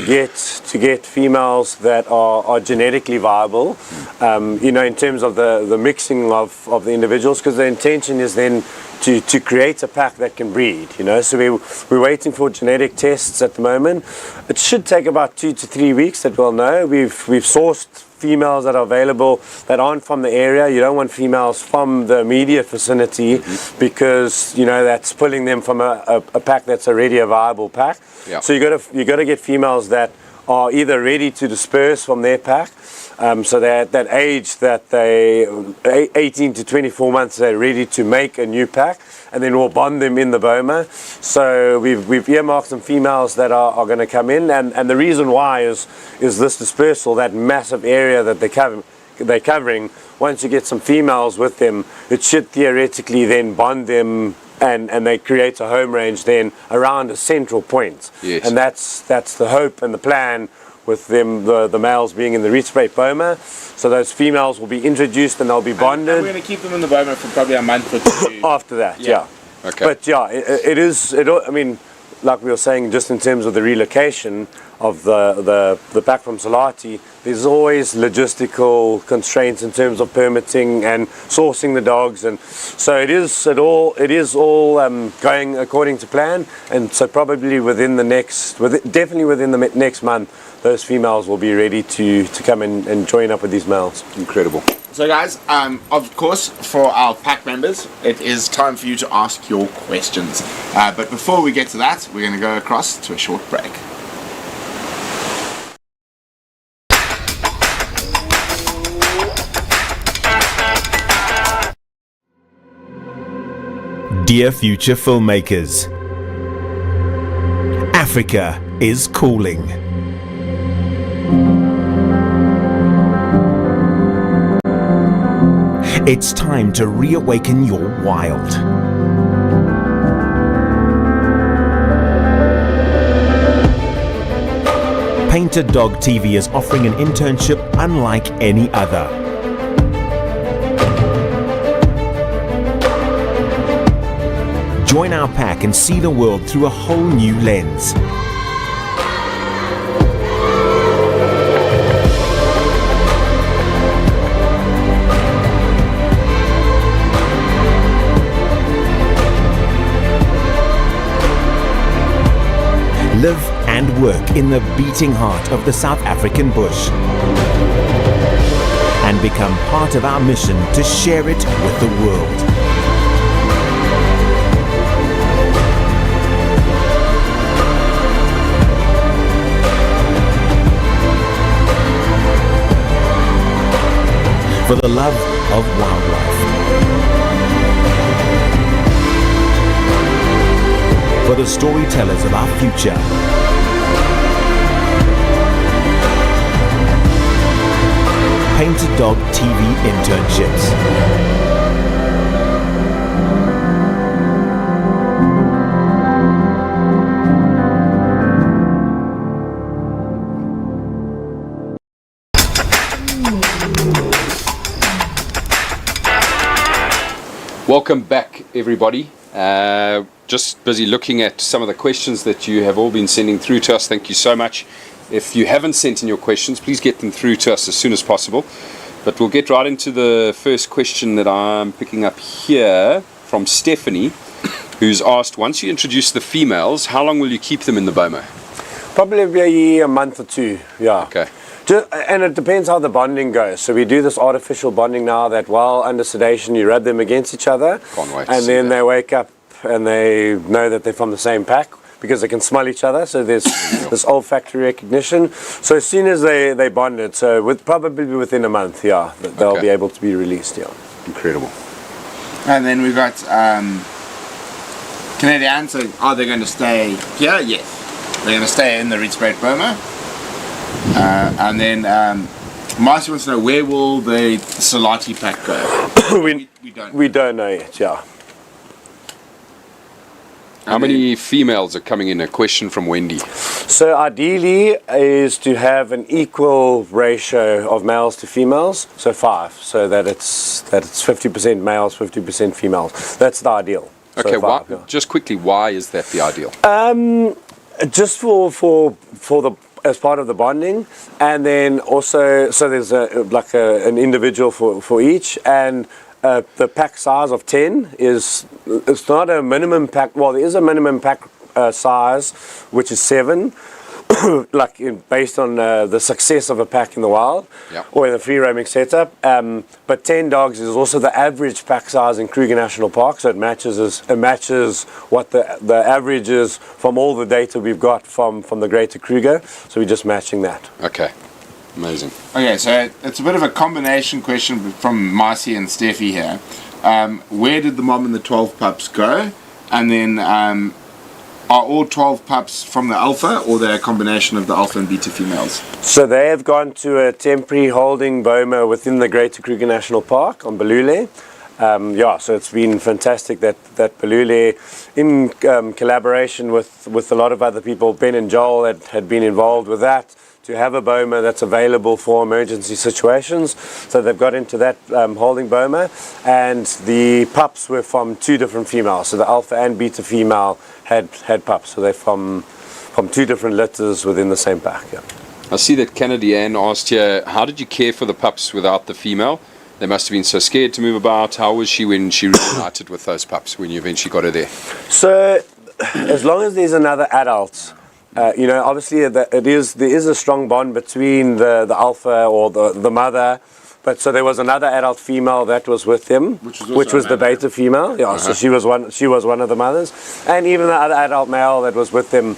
get females that are genetically viable, in terms of the mixing of the individuals, because the intention is then to create a pack that can breed, So we're waiting for genetic tests at the moment. It should take about 2 to 3 weeks that we'll know. We've sourced females that are available that aren't from the area. You don't want females from the immediate vicinity because that's pulling them from a pack that's already a viable pack. Yeah. So you got to get females that are either ready to disperse from their pack, so that age that they 18 to 24 months they're ready to make a new pack, and then we'll bond them in the boma. So we've earmarked some females that are going to come in, and the reason why is this dispersal, that massive area that they're covering. Once you get some females with them, it should theoretically then bond them, and they create a home range then around a central point. Yes. And that's the hope and the plan with them, the males being in the Rietspruit boma. So those females will be introduced and they'll be bonded. And we're going to keep them in the boma for probably a month or two. After that, yeah. Okay. But yeah, like we were saying, just in terms of the relocation of the pack from Salati, there's always logistical constraints in terms of permitting and sourcing the dogs, and so it is all going according to plan. And so probably definitely within the next month, those females will be ready to come in and join up with these males. Incredible. So guys, of course, for our pack members, it is time for you to ask your questions. But before we get to that, we're going to go across to a short break. Dear future filmmakers, Africa is calling. It's time to reawaken your wild. Painted Dog TV is offering an internship unlike any other. Join our pack and see the world through a whole new lens. Live and work in the beating heart of the South African bush and become part of our mission to share it with the world. For the love of wildlife. For the storytellers of our future. Painted Dog TV internships. Welcome back, everybody. Just busy looking at some of the questions that you have all been sending through to us. Thank you so much. If you haven't sent in your questions, please get them through to us as soon as possible. But we'll get right into the first question that I'm picking up here from Stephanie, who's asked, once you introduce the females, how long will you keep them in the boma? Probably a month or two, yeah. Okay. And it depends how the bonding goes. So we do this artificial bonding now that while under sedation you rub them against each other. Can't wait to and see then that. they wake up and they know that they're from the same pack because they can smell each other. So there's this olfactory recognition. So as soon as they bonded, so probably within a month, yeah, they'll be able to be released, yeah. Incredible. And then we've got Canadian, so are they going to stay here? Yes. They're going to stay in the Rietspruit boma. And then Marcy wants to know, where will the Salati pack go? we don't know yet, yeah. How many females are coming in? A question from Wendy. So ideally is to have an equal ratio of males to females, so 5, so that it's 50% males, 50% females. That's the ideal. Okay, so 5, yeah. Just quickly, why is that the ideal? Just for the as part of the bonding, and then also so there's an individual for each, and the pack size of 10 it's not a minimum pack. Well, there is a minimum pack size, which is 7, based on the success of a pack in the wild, yeah, or in a free roaming setup. But 10 dogs is also the average pack size in Kruger National Park, so it matches what the average is from all the data we've got from the Greater Kruger. So we're just matching that. Okay. Amazing. Okay, so it's a bit of a combination question from Marcy and Steffi here. Where did the mom and the 12 pups go? And then are all 12 pups from the alpha, or they're a combination of the alpha and beta females? So they have gone to a temporary holding boma within the Greater Kruger National Park on Balule. So it's been fantastic that Balule, in collaboration with a lot of other people, Ben and Joel had been involved with that, to have a boma that's available for emergency situations. So they've got into that holding boma, and the pups were from 2 different females. So the alpha and beta female had pups. So they're from 2 different litters within the same pack. Yeah. I see that Kennedy Ann asked here, how did you care for the pups without the female? They must have been so scared to move about. How was she when she reunited with those pups, when you eventually got her there? So as long as there's another adult, obviously there is a strong bond between the alpha or the mother, but so there was another adult female that was with him, which was the beta female. Yeah, so she was one of the mothers, and even the other adult male that was with them.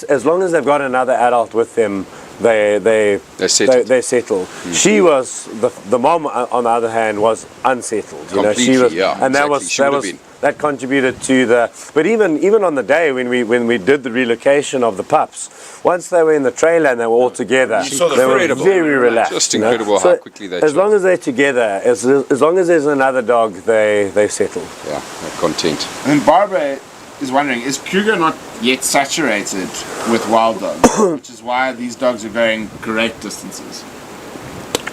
As long as they've got another adult with them, they settle. She was the mom, on the other hand, was unsettled. She was, and that contributed to the. But even on the day when we did the relocation of the pups, once they were in the trailer and they were all together, they were very relaxed. Just incredible how quickly they. As long as they're together, as long as there's another dog, they settle. Yeah, they're content. And then Barbara is wondering, is Kruger not yet saturated with wild dogs, which is why these dogs are going great distances?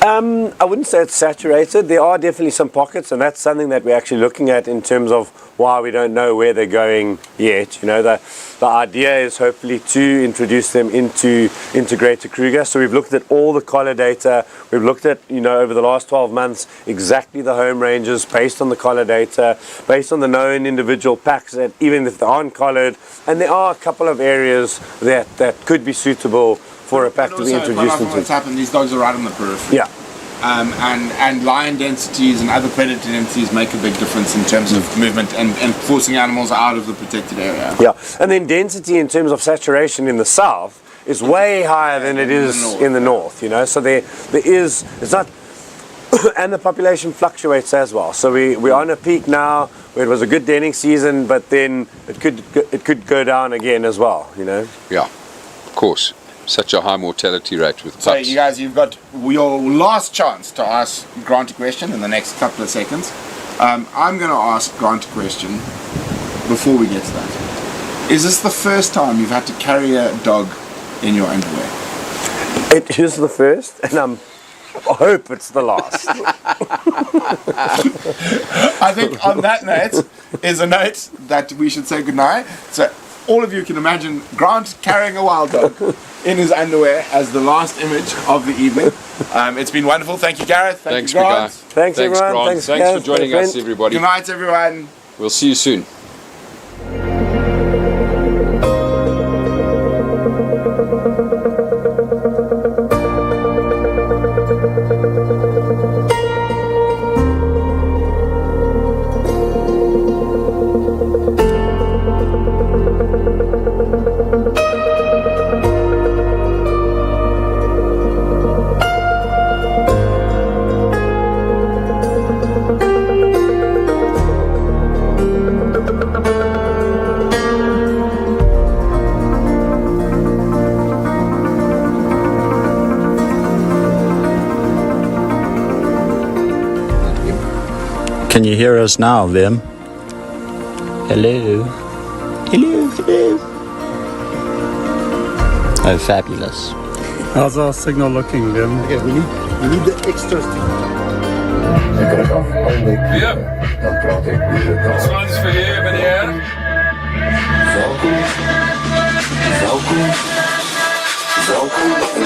I wouldn't say it's saturated. There are definitely some pockets, and that's something that we're actually looking at in terms of why we don't know where they're going yet. The idea is hopefully to introduce them into Greater Kruger. So we've looked at all the collar data. We've looked at, over the last 12 months, exactly the home ranges based on the collar data, based on the known individual packs that even if they aren't collared, and there are a couple of areas that could be suitable for a pack to be introduced into. What's happened, these dogs are right on the periphery. Yeah. And lion densities and other predator densities make a big difference in terms of movement and forcing animals out of the protected area. Yeah, and then density in terms of saturation in the south is way higher than it is in the north. So there is, it's not, and the population fluctuates as well. So we're on a peak now where it was a good denning season, but then it could go down again as well. Yeah, of course. Such a high mortality rate with pups. So you guys, you've got your last chance to ask Grant a question in the next couple of seconds. I'm going to ask Grant a question before we get to that. Is this the first time you've had to carry a dog in your underwear? It is the first, and I hope it's the last. I think on that note is a note that we should say goodnight. So all of you can imagine Grant carrying a wild dog in his underwear as the last image of the evening. It's been wonderful. Thank you, Gareth. Thanks, you, Grant. Thanks, everyone. Grant. Thanks Gareth. for joining us, everybody. Good night, everyone. We'll see you soon. Can you hear us now, Wim? Hello? Hello. Oh, fabulous. How's our signal looking, Jim? Okay, we need the extra stick. Yep. This one's for you, meneer. Welkom